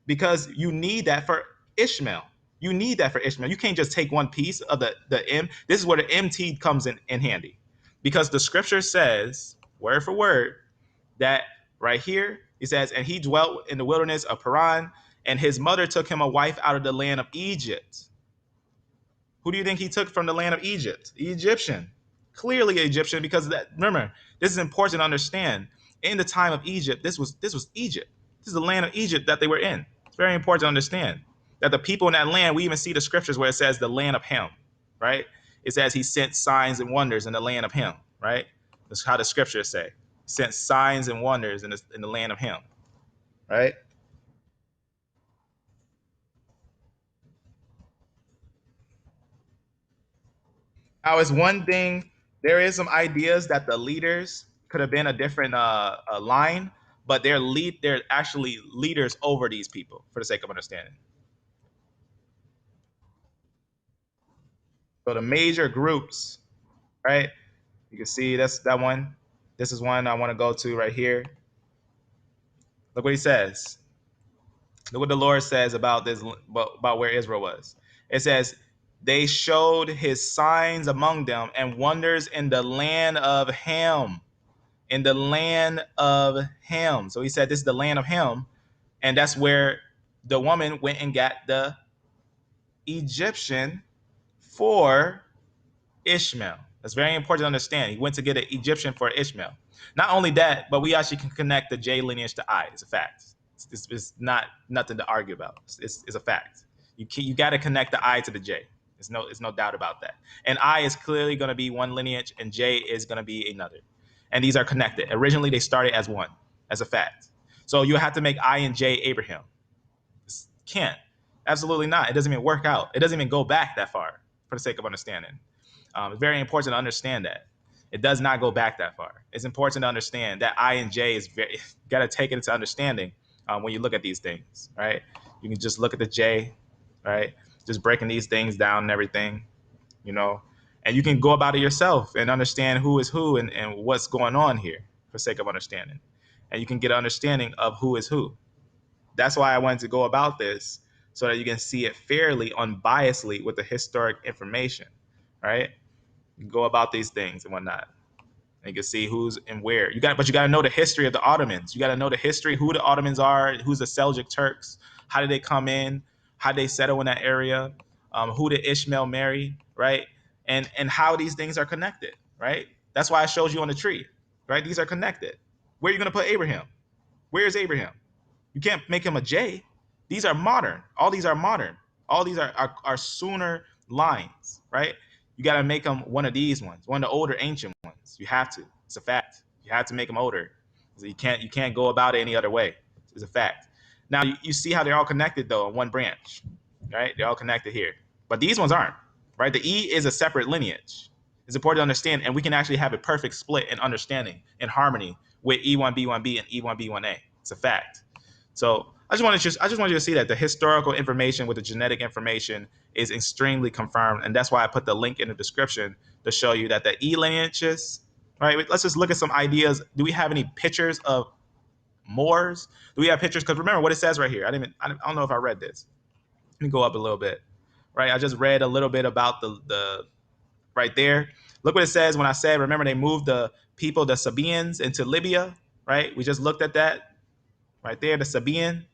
Because you need that for Ishmael. You need that for Ishmael. You can't just take one piece of the M. This is where the MT comes in handy. Because the scripture says, word for word, that right here, it says, and he dwelt in the wilderness of Paran, and his mother took him a wife out of the land of Egypt. Who do you think he took from the land of Egypt? The Egyptian. Clearly Egyptian, because remember, this is important to understand. In the time of Egypt, this was Egypt. This is the land of Egypt that they were in. It's very important to understand that the people in that land, we even see the scriptures where it says the land of Ham, right? It says he sent signs and wonders in the land of Ham, right? That's how the scriptures say. He sent signs and wonders in the land of Ham, right? Now, it's one thing. There is some ideas that the leaders could have been a different line, but they're actually leaders over these people. For the sake of understanding, so the major groups, right? You can see that's that one. This is one I want to go to right here. Look what he says. Look what the Lord says about this, about where Israel was. It says, they showed his signs among them and wonders in the land of Ham. In the land of Ham. So he said, this is the land of Ham. And that's where the woman went and got the Egyptian for Ishmael. That's very important to understand. He went to get an Egyptian for Ishmael. Not only that, but we actually can connect the J lineage to I. It's a fact. It's not nothing to argue about. It's a fact. You got to connect the I to the J. There's no doubt about that. And I is clearly going to be one lineage, and J is going to be another. And these are connected. Originally, they started as one, as a fact. So you have to make I and J Abraham. Can't. Absolutely not. It doesn't even work out. It doesn't even go back that far, for the sake of understanding. It's very important to understand that. It does not go back that far. It's important to understand that I and J is very, got to take it into understanding when you look at these things, right? You can just look at the J, right? Just breaking these things down and everything, you know, and you can go about it yourself and understand who is who and what's going on here for sake of understanding. And you can get an understanding of who is who. That's why I wanted to go about this so that you can see it fairly, unbiasedly with the historic information, right? You can go about these things and whatnot. And you can see who's and where. But you got to know the history of the Ottomans. You got to know the history, who the Ottomans are, who's the Seljuk Turks, how did they come in, how did they settle in that area, who did Ishmael marry, right? And how these things are connected, right? That's why I showed you on the tree, right? These are connected. Where are you going to put Abraham? Where is Abraham? You can't make him a J. These are modern. All these are modern. All these are sooner lines, right? You got to make them one of these ones, one of the older ancient ones. You have to. It's a fact. You have to make them older. So you can't go about it any other way. It's a fact. Now you see how they're all connected though in one branch, right? They're all connected here, but these ones aren't, right? The E is a separate lineage. It's important to understand, and we can actually have a perfect split in understanding in harmony with E1B1B and E1B1A. It's a fact. So I just want you to see that the historical information with the genetic information is extremely confirmed, and that's why I put the link in the description to show you that the E lineages. Right? Let's just look at some ideas. Do we have any pictures of Moors. Do we have pictures? Because remember what it says right here. I don't know if I read this. Let me go up a little bit. Right, I just read a little bit about the right there. Look what it says when I said, remember they moved the people, the Sabaeans, into Libya. Right, we just looked at that. Right there, the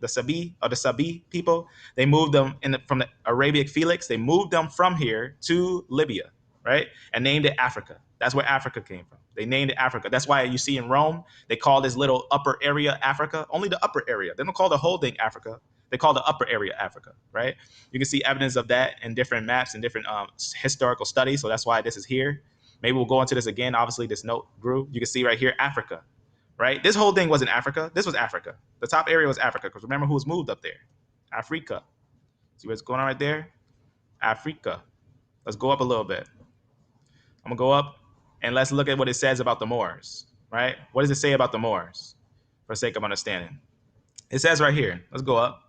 Sabi people, they moved them from the Arabic Felix. They moved them from here to Libya, right, and named it Africa. That's where Africa came from. They named it Africa. That's why you see in Rome they call this little upper area Africa. Only the upper area. They don't call the whole thing Africa. They call the upper area Africa, right? You can see evidence of that in different maps and different historical studies. So that's why this is here. Maybe we'll go into this again. Obviously, this note grew. You can see right here, Africa, right? This whole thing wasn't Africa. This was Africa. The top area was Africa, because remember who was moved up there? Africa. See what's going on right there? Africa. Let's go up a little bit. I'm going to go up and let's look at what it says about the Moors, right? What does it say about the Moors for the sake of understanding? It says right here, let's go up.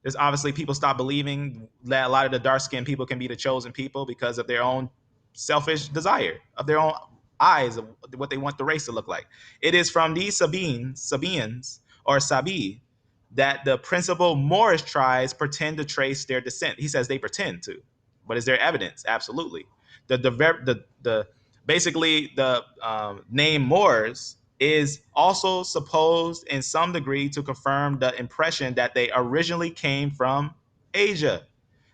There's obviously people stop believing that a lot of the dark-skinned people can be the chosen people because of their own selfish desire, of their own eyes, of what they want the race to look like. It is from these Sabaeans, or Sabi, that the principal Moorish tribes pretend to trace their descent. He says they pretend to, but is there evidence? Absolutely. The basically the name Moors is also supposed in some degree to confirm the impression that they originally came from Asia.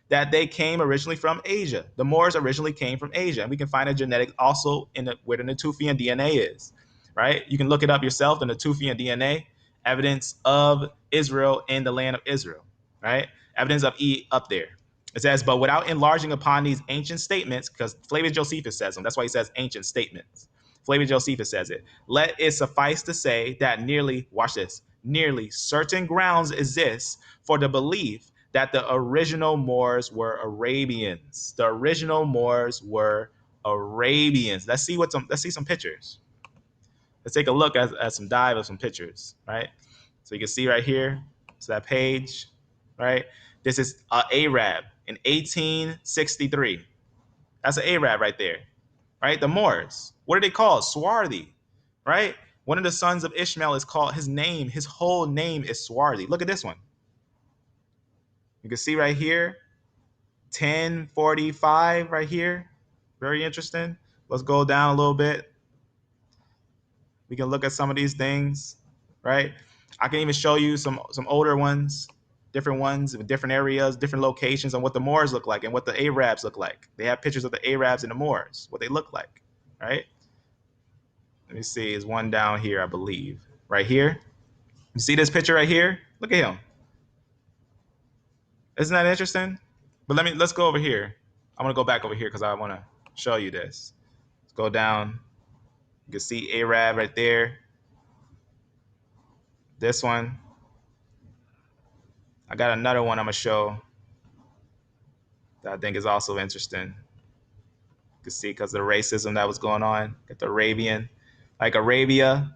That they came originally from Asia. The Moors originally came from Asia. And we can find a genetic also in where the Natufian DNA is, right? You can look it up yourself, the Natufian DNA, evidence of Israel in the land of Israel, right? Evidence of E up there. It says, but without enlarging upon these ancient statements, because Flavius Josephus says them, that's why he says ancient statements. Flavius Josephus says it. Let it suffice to say that nearly, watch this, nearly certain grounds exist for the belief that the original Moors were Arabians. The original Moors were Arabians. Let's see some pictures. Let's take a look at some dive of some pictures, right? So you can see right here, so that page, right? This is an Arab in 1863. That's an Arab right there, right? The Moors. What are they called? Swarthy, right? One of the sons of Ishmael is called, his whole name is Swarthy. Look at this one. You can see right here, 1045 right here. Very interesting. Let's go down a little bit. We can look at some of these things, right? I can even show you some older ones, different ones with different areas, different locations on what the Moors look like and what the Arabs look like. They have pictures of the Arabs and the Moors, what they look like, right? Let me see, is one down here, I believe. Right here. You see this picture right here? Look at him. Isn't that interesting? But let's go over here. I'm gonna go back over here because I want to show you this. Let's go down. You can see Arab right there. This one. I got another one I'm gonna show that I think is also interesting. You can see because of the racism that was going on. Get the Arabian, like Arabia,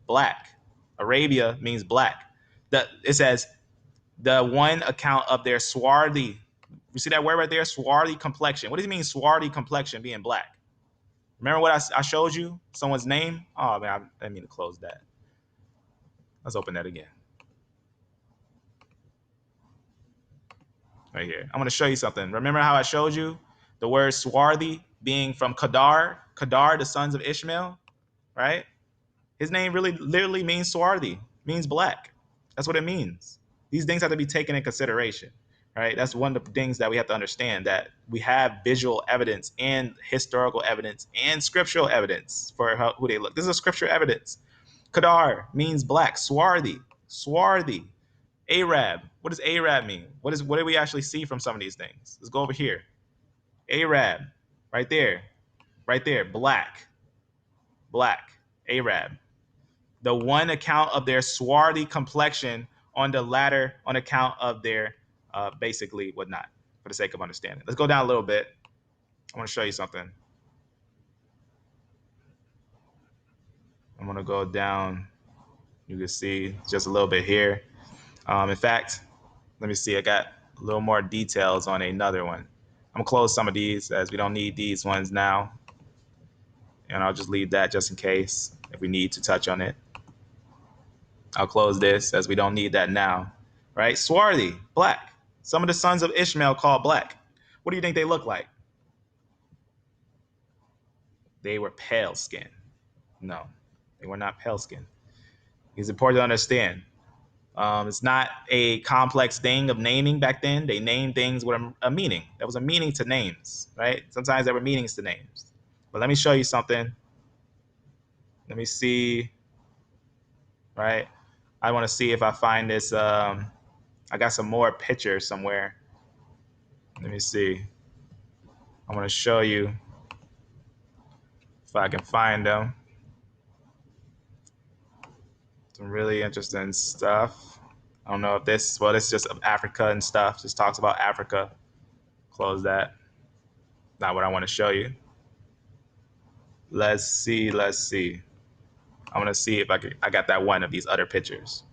black. Arabia means black. It says the one account of their swarthy. You see that word right there, swarthy complexion. What does it mean, swarthy complexion being black? Remember what I showed you? Someone's name? Oh, man, I didn't mean to close that. Let's open that again. Right here. I'm going to show you something. Remember how I showed you the word swarthy being from Kedar, the sons of Ishmael, right? His name really literally means swarthy, means black. That's what it means. These things have to be taken in consideration, right? That's one of the things that we have to understand, that we have visual evidence and historical evidence and scriptural evidence for who they look. This is a scriptural evidence. Kedar means black, swarthy. Arab. What does Arab mean? What do we actually see from some of these things? Let's go over here. Arab, right there, black, Arab. The one account of their swarthy complexion, on the latter on account of their basically whatnot, for the sake of understanding. Let's go down a little bit. I want to show you something. I'm going to go down. You can see just a little bit here. In fact, let me see. I got a little more details on another one. I'm going to close some of these as we don't need these ones now. And I'll just leave that just in case. if we need to touch on it. I'll close this as we don't need that now, right? Swarthy, black. Some of the sons of Ishmael called black. What do you think they look like? They were pale skin. No, they were not pale skin. It's important to understand. It's not a complex thing of naming back then. They named things with a meaning. There was a meaning to names, right? Sometimes there were meanings to names. But let me show you something. Let me see, right? I want to see if I find this. I got some more pictures somewhere. Let me see. I want to show you if I can find them. Some really interesting stuff. I don't know if this, well, this is just Africa and stuff. Just talks about Africa. Close that. Not what I want to show you. Let's see. Let's see. I want to see if I got that one of these other pictures.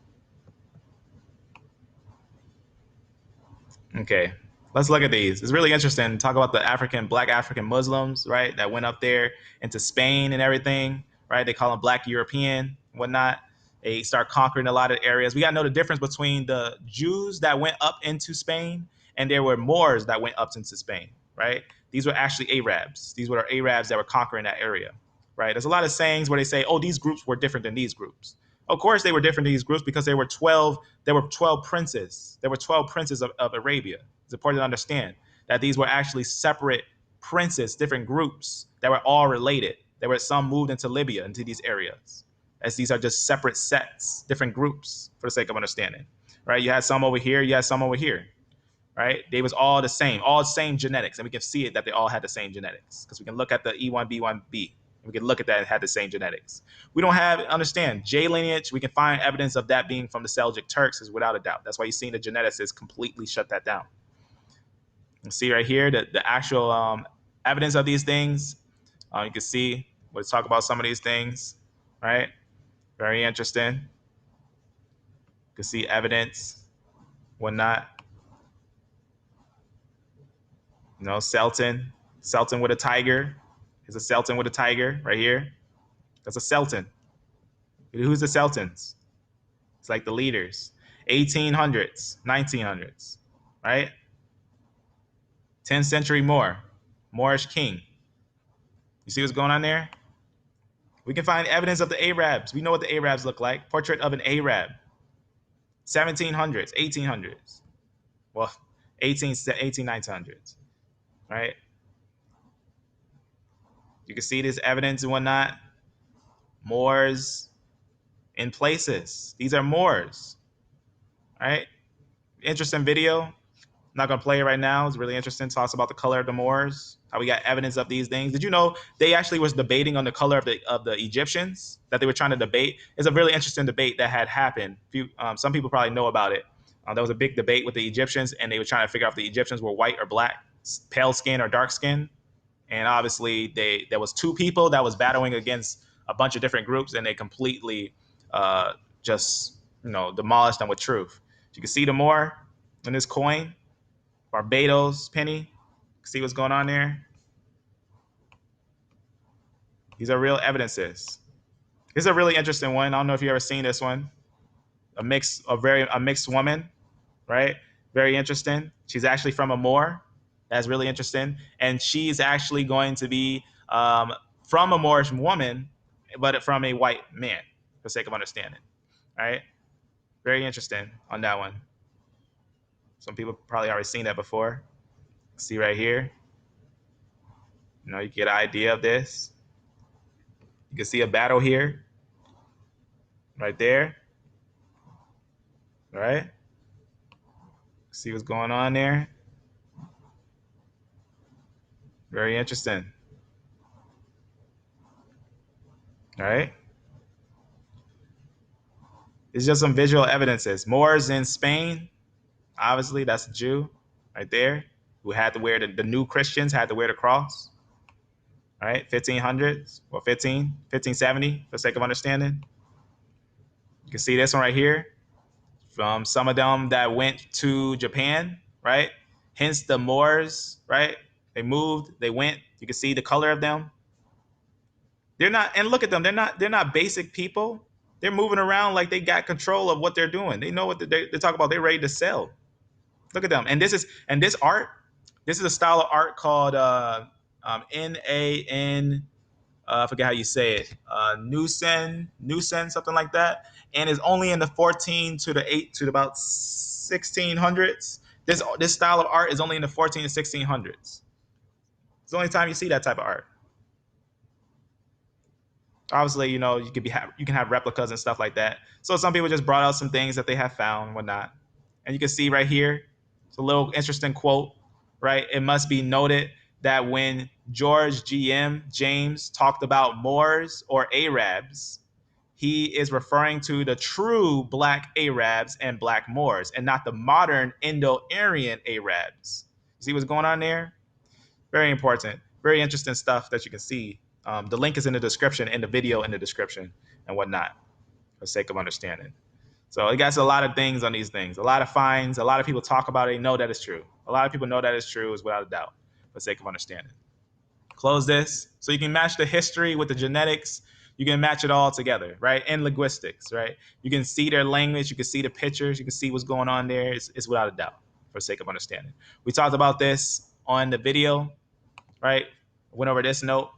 Okay, let's look at these. It's really interesting. Talk about the Black African Muslims, right? That went up there into Spain and everything, right? They call them Black European, whatnot. They start conquering a lot of areas. We got to know the difference between the Jews that went up into Spain and there were Moors that went up into Spain, right? These were actually Arabs. These were Arabs that were conquering that area, right? There's a lot of sayings where they say, oh, these groups were different than these groups. Of course, they were different than these groups because there were 12 princes. There were 12 princes of Arabia. It's important to understand that these were actually separate princes, different groups that were all related. There were some moved into Libya, into these areas, as these are just separate sets, different groups for the sake of understanding, right? You had some over here, you had some over here, right? They was all the same genetics. And we can see it that they all had the same genetics because we can look at the E1B1B. We can look at that and had the same genetics. We don't understand J lineage. We can find evidence of that being from the Seljuk Turks is without a doubt. That's why you're seeing the geneticists completely shut that down. You see right here the actual evidence of these things. You can see, let's talk about some of these things, right? Very interesting. You can see evidence, whatnot. You know, Selton with a tiger. Here's a Selton with a tiger right here. That's a Selton. Who's the Seltons? It's like the leaders. 1800s, 1900s, right? 10th century Moorish king. You see what's going on there? We can find evidence of the Arabs. We know what the Arabs look like. Portrait of an Arab. 1700s, 1800s. Well, 1900s, right? You can see this evidence and whatnot. Moors in places. These are Moors, right? Interesting video. I'm not gonna play it right now. It's really interesting. Talks about the color of the Moors, how we got evidence of these things. Did you know they actually was debating on the color of the Egyptians that they were trying to debate? It's a really interesting debate that had happened. Some people probably know about it. There was a big debate with the Egyptians, and they were trying to figure out if the Egyptians were white or black, pale skin or dark skin. And obviously, there was two people that was battling against a bunch of different groups, and they completely just demolished them with truth. You can see the more in this coin. Barbados penny. See what's going on there? These are real evidences. This is a really interesting one. I don't know if you've ever seen this one. A mixed woman, right? Very interesting. She's actually from a Moor. That's really interesting. And she's actually going to be from a Moorish woman, but from a white man, for the sake of understanding. Right? Very interesting on that one. Some people probably already seen that before. See right here. You get an idea of this. You can see a battle here, right there. All right. See what's going on there. Very interesting. All right. It's just some visual evidences. Moors in Spain, obviously, that's a Jew right there who had to wear the new Christians had to wear the cross. All right, 1500s or 1570 for the sake of understanding. You can see this one right here from some of them that went to Japan, right? Hence the Moors, right? They moved, they went. You can see the color of them. They're not, and look at them. They're not basic people. They're moving around like they got control of what they're doing. They know what they talk about. They're ready to sell. Look at them. And this art. This is a style of art called NAN. I forget how you say it. Nusen, something like that. And it's only in the 14 to the 8 to about 1600s. This style of art is only in the 14 to 1600s. It's the only time you see that type of art. Obviously, you know, you can have replicas and stuff like that. So some people just brought out some things that they have found and whatnot. And you can see right here, it's a little interesting quote, right? It must be noted that when George G.M. James talked about Moors or Arabs, he is referring to the true black Arabs and black Moors and not the modern Indo-Aryan Arabs. See what's going on there? Very important, very interesting stuff that you can see. The link is in the description, in the video in the description and whatnot, for the sake of understanding. So it got a lot of things on these things, a lot of finds, a lot of people talk about it, they know that it's true. A lot of people know that it's true, is without a doubt, for the sake of understanding. Close this. So you can match the history with the genetics. You can match it all together, right? And linguistics, right? You can see their language. You can see the pictures. You can see what's going on there. It's without a doubt, for the sake of understanding. We talked about this on the video, right? Went over this note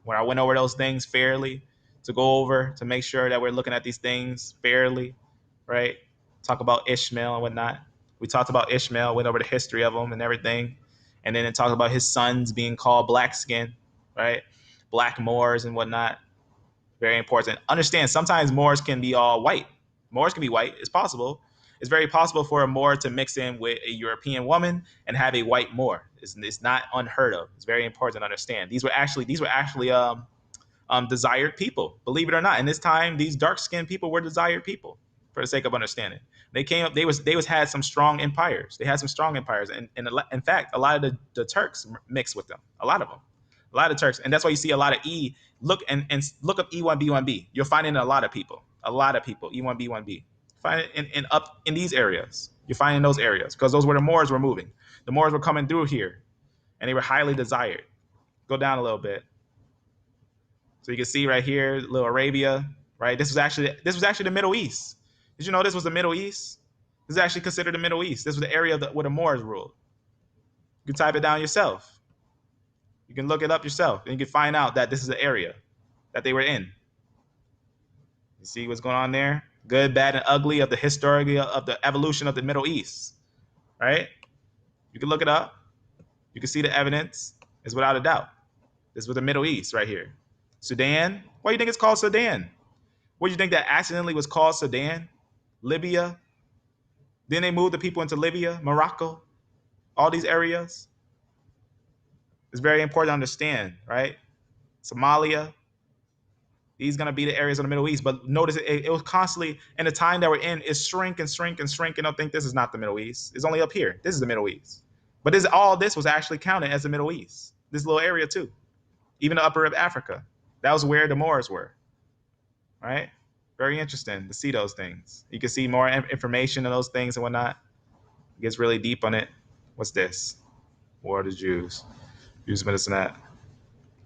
where I went over those things fairly to go over to make sure that we're looking at these things fairly, right? Talk about Ishmael and whatnot. We talked about Ishmael, went over the history of him and everything. And then it talked about his sons being called black skin, right? Black Moors and whatnot. Very important. Understand, sometimes Moors can be all white. Moors can be white. It's possible. It's very possible for a Moor to mix in with a European woman and have a white Moor. It's not unheard of. It's very important to understand. These were actually desired people, believe it or not. In this time, these dark-skinned people were desired people, for the sake of understanding. They came up. They had some strong empires. They had some strong empires, and in fact, a lot of the Turks mixed with them. A lot of them, a lot of Turks, and that's why you see a lot of E. Look and look up E1B1B. You'll find it in a lot of people. A lot of people E1B1B. Find it in up in these areas. You find in those areas because those were the Moors were moving. The Moors were coming through here, and they were highly desired. Go down a little bit. So you can see right here, little Arabia, right? This was actually the Middle East. Did you know this was the Middle East? This is actually considered the Middle East. This was the area where the Moors ruled. You can type it down yourself. You can look it up yourself, and you can find out that this is the area that they were in. You see what's going on there? Good, bad, and ugly of the history of the evolution of the Middle East, right? You can look it up. You can see the evidence. It's without a doubt. This was the Middle East right here. Sudan. Why do you think it's called Sudan? What do you think that accidentally was called Sudan? Libya. Then they moved the people into Libya, Morocco, all these areas. It's very important to understand, right? Somalia. These are going to be the areas of the Middle East. But notice it was constantly, in the time that we're in, it's shrink and shrink and shrink. And I think this is not the Middle East. It's only up here. This is the Middle East. But all this was actually counted as the Middle East. This little area too. Even the upper of Africa. That was where the Moors were. Right? Very interesting to see those things. You can see more information on those things and whatnot. It gets really deep on it. What's this? War of the Jews. Jews, this and that.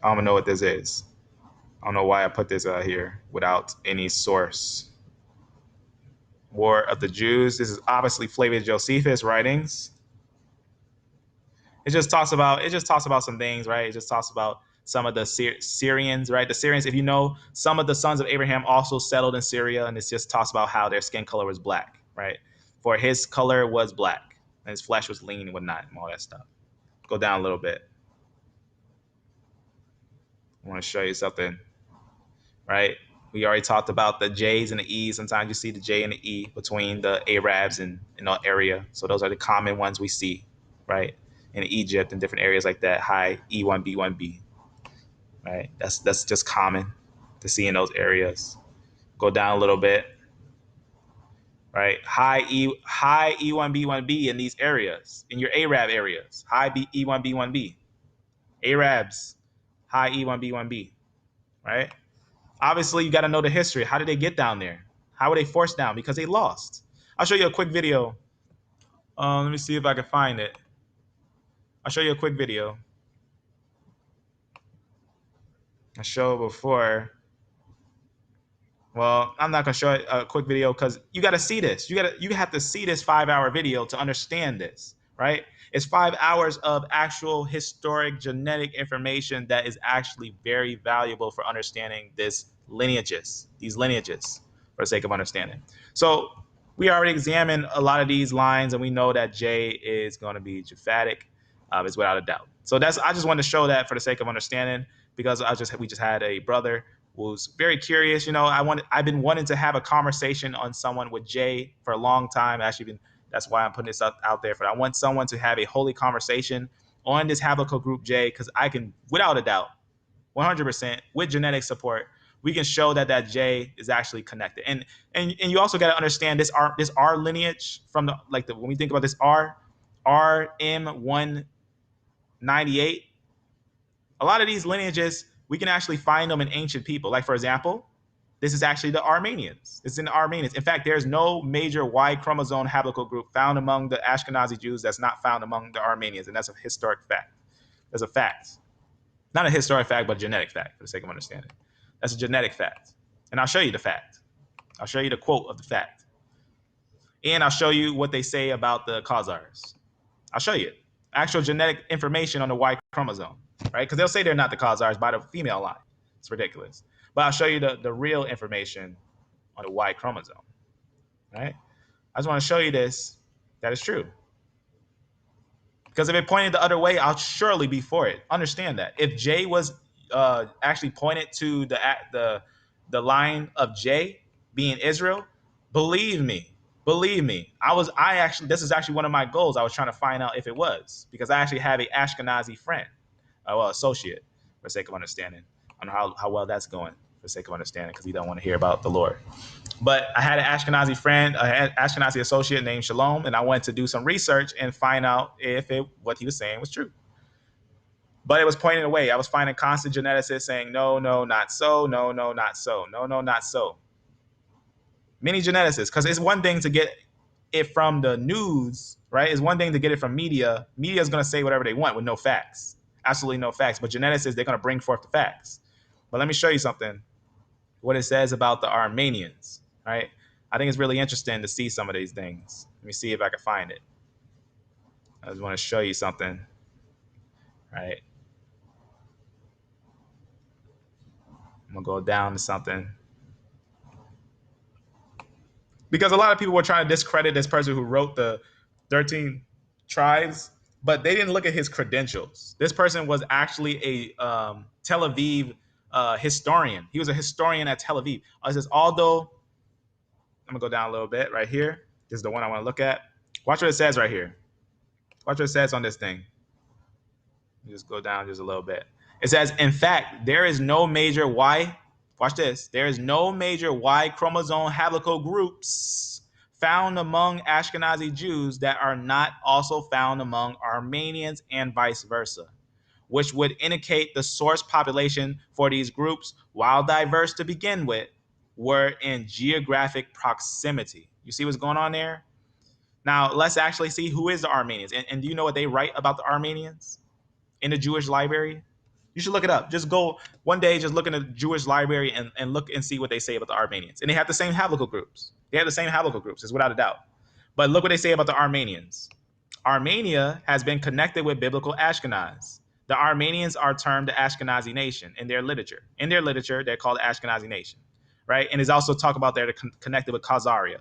I don't even know what this is. I don't know why I put this out here without any source. War of the Jews. This is obviously Flavius Josephus' writings. It just talks about some things, right? It just talks about some of the Syrians, right? The Syrians, if you know, some of the sons of Abraham also settled in Syria, and it just talks about how their skin color was black, right? For his color was black, and his flesh was lean and whatnot, and all that stuff. Go down a little bit. I want to show you something, right? We already talked about the J's and the E's. Sometimes you see the J and the E between the Arabs in the area. So those are the common ones we see, right? In Egypt and different areas like that, high E1B1B, right? That's just common to see in those areas. Go down a little bit, right? High E1B1B in these areas, in your Arab areas, high E1B1B. Arabs, high E1B1B, right? Obviously, you got to know the history. How did they get down there? How were they forced down? Because they lost. I'll show you a quick video. Let me see if I can find it. I'll show you a quick video. I showed before. Well, I'm not gonna show a quick video because you got to see this. You have to see this 5-hour video to understand this, right? It's 5 hours of actual historic genetic information that is actually very valuable for understanding these lineages, for the sake of understanding. So we already examined a lot of these lines, and we know that J is going to be Japhetic, is without a doubt. So I just wanted to show that for the sake of understanding, because we just had a brother was very curious. I've been wanting to have a conversation on someone with Jay for a long time. That's why I'm putting this out there. I want someone to have a holy conversation on this haplogroup J, because I can, without a doubt, 100% with genetic support, we can show that J is actually connected. And you also got to understand this R lineage from when we think about this RM198. A lot of these lineages, we can actually find them in ancient people. Like, for example, this is actually the Armenians. It's in the Armenians. In fact, there's no major Y chromosome haplogroup found among the Ashkenazi Jews that's not found among the Armenians. And that's a historic fact. That's a fact. Not a historic fact, but a genetic fact, for the sake of understanding. That's a genetic fact. And I'll show you the fact. I'll show you the quote of the fact. And I'll show you what they say about the Khazars. I'll show you actual genetic information on the Y chromosome, right? Because they'll say they're not the Khazars by the female line. It's ridiculous. But I'll show you the real information on the Y chromosome, right? I just want to show you this, that is true. Because if it pointed the other way, I'll surely be for it. Understand that. If J was actually pointed to the line of J being Israel, believe me, this is actually one of my goals. I was trying to find out if it was, because I actually have an Ashkenazi friend, associate, for the sake of understanding. I don't know how well that's going, for the sake of understanding, because he don't want to hear about the Lord. But I had an Ashkenazi friend, an Ashkenazi associate named Shalom, and I went to do some research and find out if what he was saying was true. But it was pointing away. I was finding constant geneticists saying, no, not so, no, not so, no, not so. Many geneticists, because it's one thing to get it from the news, right? It's one thing to get it from media. Media is going to say whatever they want with no facts, absolutely no facts. But geneticists, they're going to bring forth the facts. But let me show you something, what it says about the Armenians, right? I think it's really interesting to see some of these things. Let me see if I can find it. I just want to show you something, right? I'm going to go down to something. Because a lot of people were trying to discredit this person who wrote the 13 tribes, but they didn't look at his credentials. This person was actually a Tel Aviv historian. He was a historian at Tel Aviv. It says, although, I'm going to go down a little bit right here. This is the one I want to look at. Watch what it says right here. Watch what it says on this thing. Just go down just a little bit. It says, in fact, there is no major Y. Watch this. There is no major Y chromosome haplogroups found among Ashkenazi Jews that are not also found among Armenians and vice versa, which would indicate the source population for these groups, while diverse to begin with, were in geographic proximity. You see what's going on there? Now, let's actually see who is the Armenians. And do you know what they write about the Armenians in the Jewish library? You should look it up. Just go one day, just look in the Jewish library and look and see what they say about the Armenians. And they have the same haplogroups. They have the same haplogroups, it's without a doubt. But look what they say about the Armenians. Armenia has been connected with biblical Ashkenaz. The Armenians are termed the Ashkenazi nation in their literature. In their literature, they're called the Ashkenazi nation, right? And it's also talk about they're connected with Khazaria.